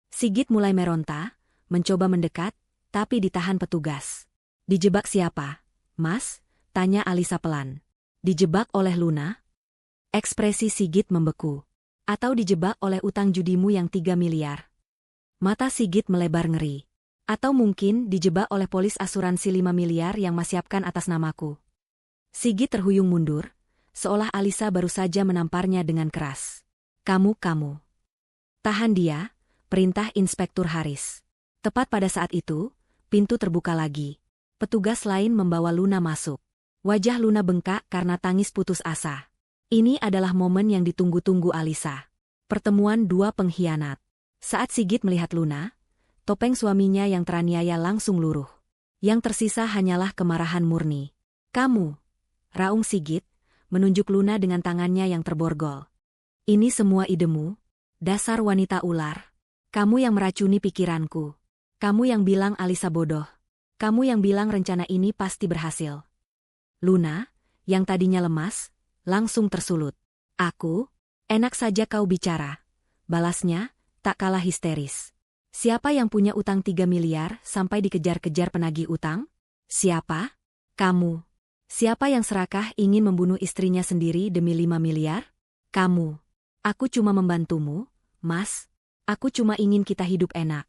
Sigit mulai meronta, mencoba mendekat, tapi ditahan petugas. Dijebak siapa, Mas? Tanya Alisa pelan. Dijebak oleh Luna? Ekspresi Sigit membeku. Atau dijebak oleh utang judimu yang 3 miliar? Mata Sigit melebar ngeri. Atau mungkin dijebak oleh polis asuransi 5 miliar yang Mas siapkan atas namaku. Sigit terhuyung mundur, seolah Alisa baru saja menamparnya dengan keras. Kamu. Tahan dia, perintah Inspektur Haris. Tepat pada saat itu, pintu terbuka lagi. Petugas lain membawa Luna masuk. Wajah Luna bengkak karena tangis putus asa. Ini adalah momen yang ditunggu-tunggu Alisa. Pertemuan 2 pengkhianat. Saat Sigit melihat Luna, topeng suaminya yang teraniaya langsung luruh. Yang tersisa hanyalah kemarahan murni. Kamu, raung Sigit, menunjuk Luna dengan tangannya yang terborgol. Ini semua idemu, dasar wanita ular. Kamu yang meracuni pikiranku. Kamu yang bilang Alisa bodoh. Kamu yang bilang rencana ini pasti berhasil. Luna, yang tadinya lemas, langsung tersulut. Aku? Enak saja kau bicara. Balasnya, tak kalah histeris. Siapa yang punya utang 3 miliar sampai dikejar-kejar penagih utang? Siapa? Kamu. Siapa yang serakah ingin membunuh istrinya sendiri demi 5 miliar? Kamu. Aku cuma membantumu, Mas. Aku cuma ingin kita hidup enak.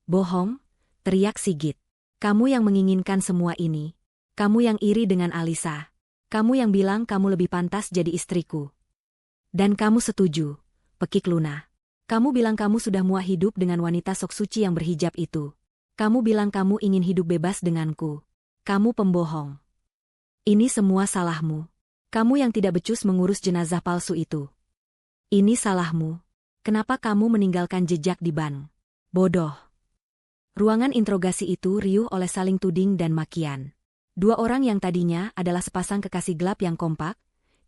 Bohong, teriak Sigit. Kamu yang menginginkan semua ini. Kamu yang iri dengan Alisa. Kamu yang bilang kamu lebih pantas jadi istriku. Dan kamu setuju, pekik Luna. Kamu bilang kamu sudah muak hidup dengan wanita sok suci yang berhijab itu. Kamu bilang kamu ingin hidup bebas denganku. Kamu pembohong. Ini semua salahmu. Kamu yang tidak becus mengurus jenazah palsu itu. Ini salahmu. Kenapa kamu meninggalkan jejak di ban? Bodoh. Ruangan interogasi itu riuh oleh saling tuding dan makian. Dua orang yang tadinya adalah sepasang kekasih gelap yang kompak,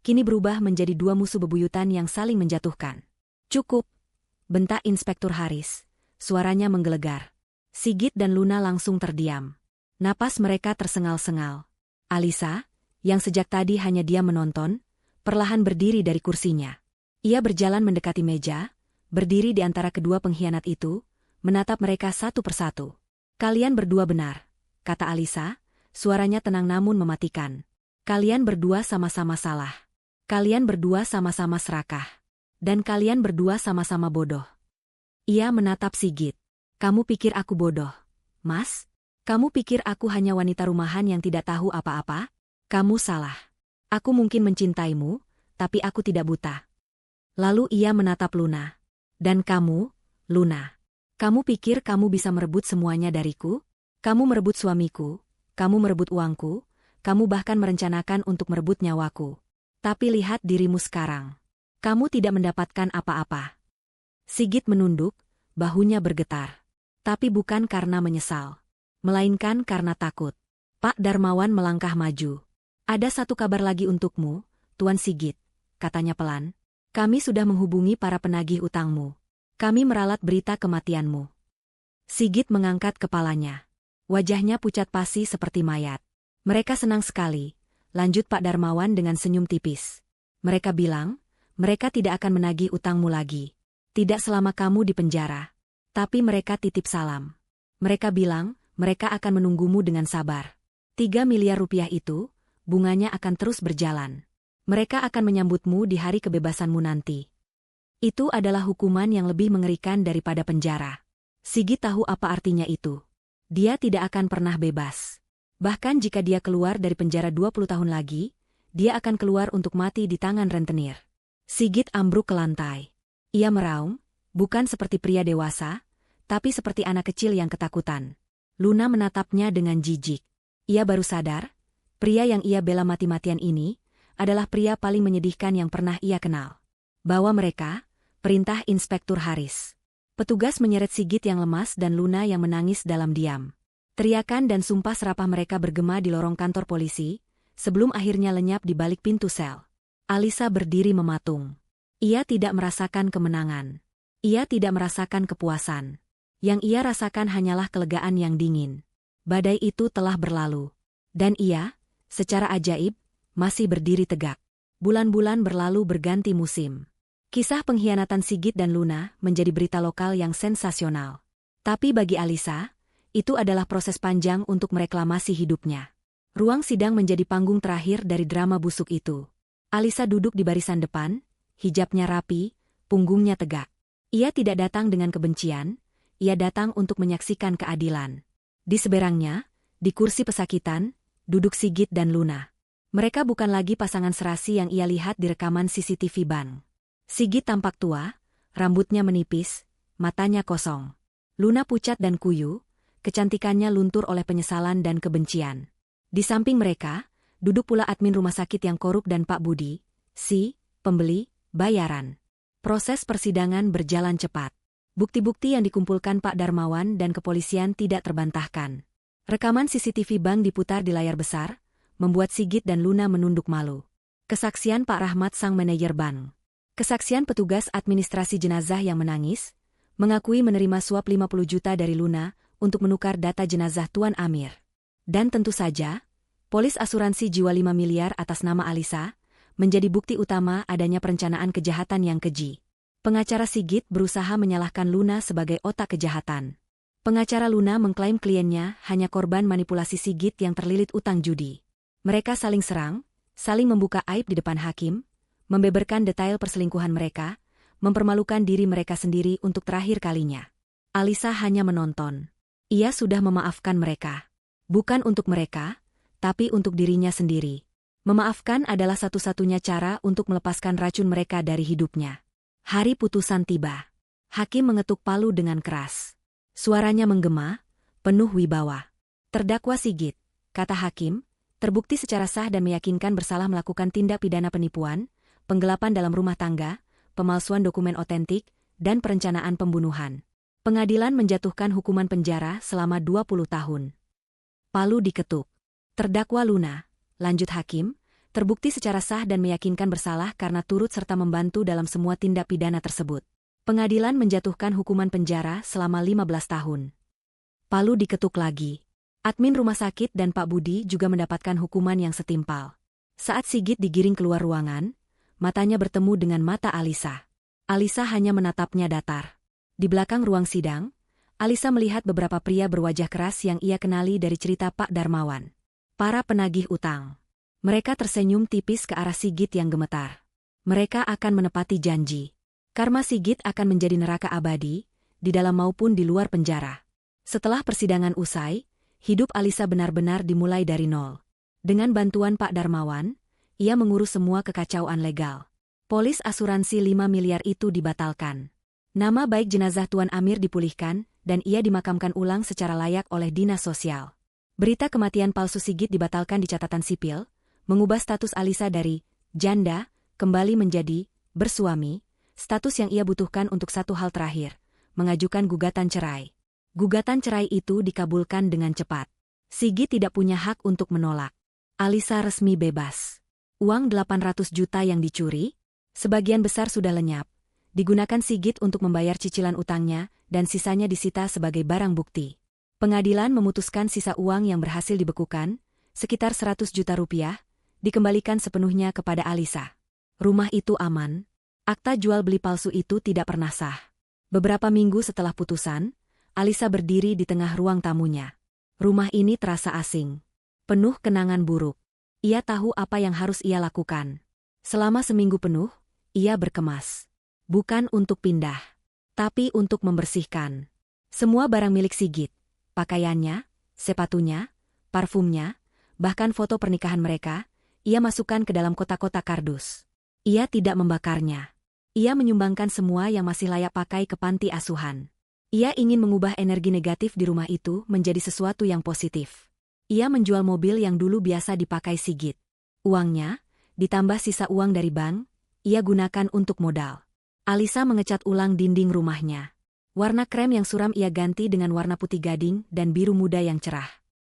kini berubah menjadi dua musuh bebuyutan yang saling menjatuhkan. Cukup, bentak Inspektur Haris. Suaranya menggelegar. Sigit dan Luna langsung terdiam. Napas mereka tersengal-sengal. Alisa, yang sejak tadi hanya diam menonton, perlahan berdiri dari kursinya. Ia berjalan mendekati meja, berdiri di antara kedua pengkhianat itu, menatap mereka satu persatu. Kalian berdua benar, kata Alisa, suaranya tenang namun mematikan. Kalian berdua sama-sama salah. Kalian berdua sama-sama serakah. Dan kalian berdua sama-sama bodoh. Ia menatap Sigit. Kamu pikir aku bodoh, Mas? Kamu pikir aku hanya wanita rumahan yang tidak tahu apa-apa? Kamu salah. Aku mungkin mencintaimu, tapi aku tidak buta. Lalu ia menatap Luna. Dan kamu, Luna. Kamu pikir kamu bisa merebut semuanya dariku? Kamu merebut suamiku, kamu merebut uangku, kamu bahkan merencanakan untuk merebut nyawaku. Tapi lihat dirimu sekarang. Kamu tidak mendapatkan apa-apa. Sigit menunduk, bahunya bergetar. Tapi bukan karena menyesal. Melainkan karena takut. Pak Darmawan melangkah maju. Ada satu kabar lagi untukmu, Tuan Sigit, katanya pelan. Kami sudah menghubungi para penagih utangmu. Kami meralat berita kematianmu. Sigit mengangkat kepalanya. Wajahnya pucat pasi seperti mayat. Mereka senang sekali, lanjut Pak Darmawan dengan senyum tipis. Mereka bilang, mereka tidak akan menagih utangmu lagi. Tidak selama kamu di penjara. Tapi mereka titip salam. Mereka bilang, mereka akan menunggumu dengan sabar. 3 miliar rupiah itu, bunganya akan terus berjalan. Mereka akan menyambutmu di hari kebebasanmu nanti. Itu adalah hukuman yang lebih mengerikan daripada penjara. Sigit tahu apa artinya itu. Dia tidak akan pernah bebas. Bahkan jika dia keluar dari penjara 20 tahun lagi, dia akan keluar untuk mati di tangan rentenir. Sigit ambruk ke lantai. Ia meraung, bukan seperti pria dewasa, tapi seperti anak kecil yang ketakutan. Luna menatapnya dengan jijik. Ia baru sadar, pria yang ia bela mati-matian ini, adalah pria paling menyedihkan yang pernah ia kenal. Bawa mereka, perintah Inspektur Haris. Petugas menyeret Sigit yang lemas dan Luna yang menangis dalam diam. Teriakan dan sumpah serapah mereka bergema di lorong kantor polisi, sebelum akhirnya lenyap di balik pintu sel. Alisa berdiri mematung. Ia tidak merasakan kemenangan. Ia tidak merasakan kepuasan. Yang ia rasakan hanyalah kelegaan yang dingin. Badai itu telah berlalu. Dan ia, secara ajaib, masih berdiri tegak. Bulan-bulan berlalu berganti musim. Kisah pengkhianatan Sigit dan Luna menjadi berita lokal yang sensasional. Tapi bagi Alisa, itu adalah proses panjang untuk mereklamasi hidupnya. Ruang sidang menjadi panggung terakhir dari drama busuk itu. Alisa duduk di barisan depan, hijabnya rapi, punggungnya tegak. Ia tidak datang dengan kebencian, ia datang untuk menyaksikan keadilan. Di seberangnya, di kursi pesakitan, duduk Sigit dan Luna. Mereka bukan lagi pasangan serasi yang ia lihat di rekaman CCTV bank. Sigit tampak tua, rambutnya menipis, matanya kosong. Luna pucat dan kuyu, kecantikannya luntur oleh penyesalan dan kebencian. Di samping mereka, duduk pula admin rumah sakit yang korup dan Pak Budi, si pembeli bayaran. Proses persidangan berjalan cepat. Bukti-bukti yang dikumpulkan Pak Darmawan dan kepolisian tidak terbantahkan. Rekaman CCTV bank diputar di layar besar, membuat Sigit dan Luna menunduk malu. Kesaksian Pak Rahmat sang manajer bank. Kesaksian petugas administrasi jenazah yang menangis, mengakui menerima suap 50 juta dari Luna untuk menukar data jenazah Tuan Amir. Dan tentu saja, Polis asuransi jiwa 5 miliar atas nama Alisa menjadi bukti utama adanya perencanaan kejahatan yang keji. Pengacara Sigit berusaha menyalahkan Luna sebagai otak kejahatan. Pengacara Luna mengklaim kliennya hanya korban manipulasi Sigit yang terlilit utang judi. Mereka saling serang, saling membuka aib di depan hakim, membeberkan detail perselingkuhan mereka, mempermalukan diri mereka sendiri untuk terakhir kalinya. Alisa hanya menonton. Ia sudah memaafkan mereka. Bukan untuk mereka, tapi untuk dirinya sendiri. Memaafkan adalah satu-satunya cara untuk melepaskan racun mereka dari hidupnya. Hari putusan tiba. Hakim mengetuk palu dengan keras. Suaranya menggema, penuh wibawa. Terdakwa Sigit, kata hakim, terbukti secara sah dan meyakinkan bersalah melakukan tindak pidana penipuan, penggelapan dalam rumah tangga, pemalsuan dokumen otentik, dan perencanaan pembunuhan. Pengadilan menjatuhkan hukuman penjara selama 20 tahun. Palu diketuk. Terdakwa Luna, lanjut hakim, terbukti secara sah dan meyakinkan bersalah karena turut serta membantu dalam semua tindak pidana tersebut. Pengadilan menjatuhkan hukuman penjara selama 15 tahun. Palu diketuk lagi. Admin rumah sakit dan Pak Budi juga mendapatkan hukuman yang setimpal. Saat Sigit digiring keluar ruangan, matanya bertemu dengan mata Alisa. Alisa hanya menatapnya datar. Di belakang ruang sidang, Alisa melihat beberapa pria berwajah keras yang ia kenali dari cerita Pak Darmawan. Para penagih utang. Mereka tersenyum tipis ke arah Sigit yang gemetar. Mereka akan menepati janji. Karma Sigit akan menjadi neraka abadi, di dalam maupun di luar penjara. Setelah persidangan usai, hidup Alisa benar-benar dimulai dari nol. Dengan bantuan Pak Darmawan, ia mengurus semua kekacauan legal. Polis asuransi 5 miliar itu dibatalkan. Nama baik jenazah Tuan Amir dipulihkan, dan ia dimakamkan ulang secara layak oleh Dinas Sosial. Berita kematian palsu Sigit dibatalkan di catatan sipil, mengubah status Alisa dari janda kembali menjadi bersuami, status yang ia butuhkan untuk satu hal terakhir, mengajukan gugatan cerai. Gugatan cerai itu dikabulkan dengan cepat. Sigit tidak punya hak untuk menolak. Alisa resmi bebas. Uang 800 juta yang dicuri, sebagian besar sudah lenyap, digunakan Sigit untuk membayar cicilan utangnya dan sisanya disita sebagai barang bukti. Pengadilan memutuskan sisa uang yang berhasil dibekukan, sekitar 100 juta rupiah, dikembalikan sepenuhnya kepada Alisa. Rumah itu aman. Akta jual beli palsu itu tidak pernah sah. Beberapa minggu setelah putusan, Alisa berdiri di tengah ruang tamunya. Rumah ini terasa asing. Penuh kenangan buruk. Ia tahu apa yang harus ia lakukan. Selama seminggu penuh, ia berkemas. Bukan untuk pindah, tapi untuk membersihkan. Semua barang milik Sigit. Pakaiannya, sepatunya, parfumnya, bahkan foto pernikahan mereka, ia masukkan ke dalam kotak-kotak kardus. Ia tidak membakarnya. Ia menyumbangkan semua yang masih layak pakai ke panti asuhan. Ia ingin mengubah energi negatif di rumah itu menjadi sesuatu yang positif. Ia menjual mobil yang dulu biasa dipakai Sigit. Uangnya, ditambah sisa uang dari bank, ia gunakan untuk modal. Alisa mengecat ulang dinding rumahnya. Warna krem yang suram ia ganti dengan warna putih gading dan biru muda yang cerah.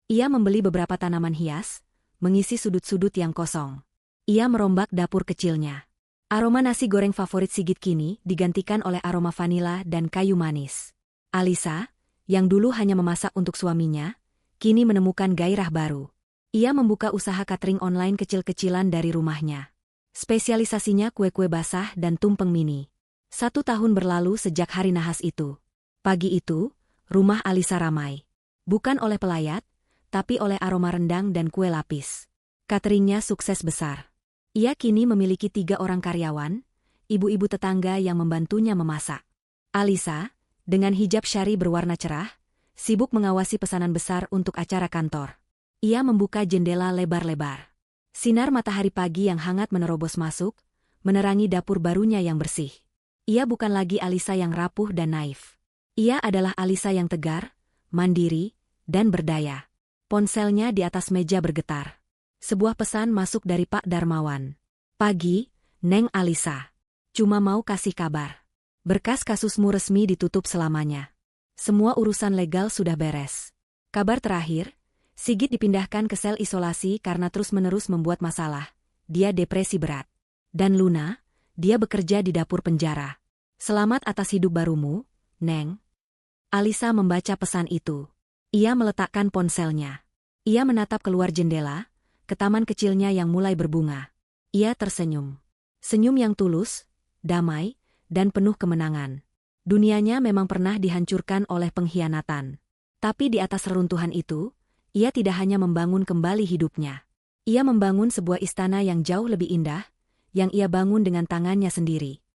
Ia membeli beberapa tanaman hias, mengisi sudut-sudut yang kosong. Ia merombak dapur kecilnya. Aroma nasi goreng favorit Sigit kini digantikan oleh aroma vanila dan kayu manis. Alisa, yang dulu hanya memasak untuk suaminya, kini menemukan gairah baru. Ia membuka usaha catering online kecil-kecilan dari rumahnya. Spesialisasinya kue-kue basah dan tumpeng mini. 1 tahun berlalu sejak hari nahas itu. Pagi itu, rumah Alisa ramai. Bukan oleh pelayat, tapi oleh aroma rendang dan kue lapis. Cateringnya sukses besar. Ia kini memiliki 3 orang karyawan, ibu-ibu tetangga yang membantunya memasak. Alisa, dengan hijab syari berwarna cerah, sibuk mengawasi pesanan besar untuk acara kantor. Ia membuka jendela lebar-lebar. Sinar matahari pagi yang hangat menerobos masuk, menerangi dapur barunya yang bersih. Ia bukan lagi Alisa yang rapuh dan naif. Ia adalah Alisa yang tegar, mandiri, dan berdaya. Ponselnya di atas meja bergetar. Sebuah pesan masuk dari Pak Darmawan. Pagi, Neng Alisa. Cuma mau kasih kabar. Berkas kasusmu resmi ditutup selamanya. Semua urusan legal sudah beres. Kabar terakhir, Sigit dipindahkan ke sel isolasi karena terus-menerus membuat masalah. Dia depresi berat. Dan Luna, dia bekerja di dapur penjara. Selamat atas hidup barumu, Neng. Alisa membaca pesan itu. Ia meletakkan ponselnya. Ia menatap keluar jendela, ke taman kecilnya yang mulai berbunga. Ia tersenyum. Senyum yang tulus, damai, dan penuh kemenangan. Dunianya memang pernah dihancurkan oleh pengkhianatan. Tapi di atas reruntuhan itu, ia tidak hanya membangun kembali hidupnya. Ia membangun sebuah istana yang jauh lebih indah, yang ia bangun dengan tangannya sendiri.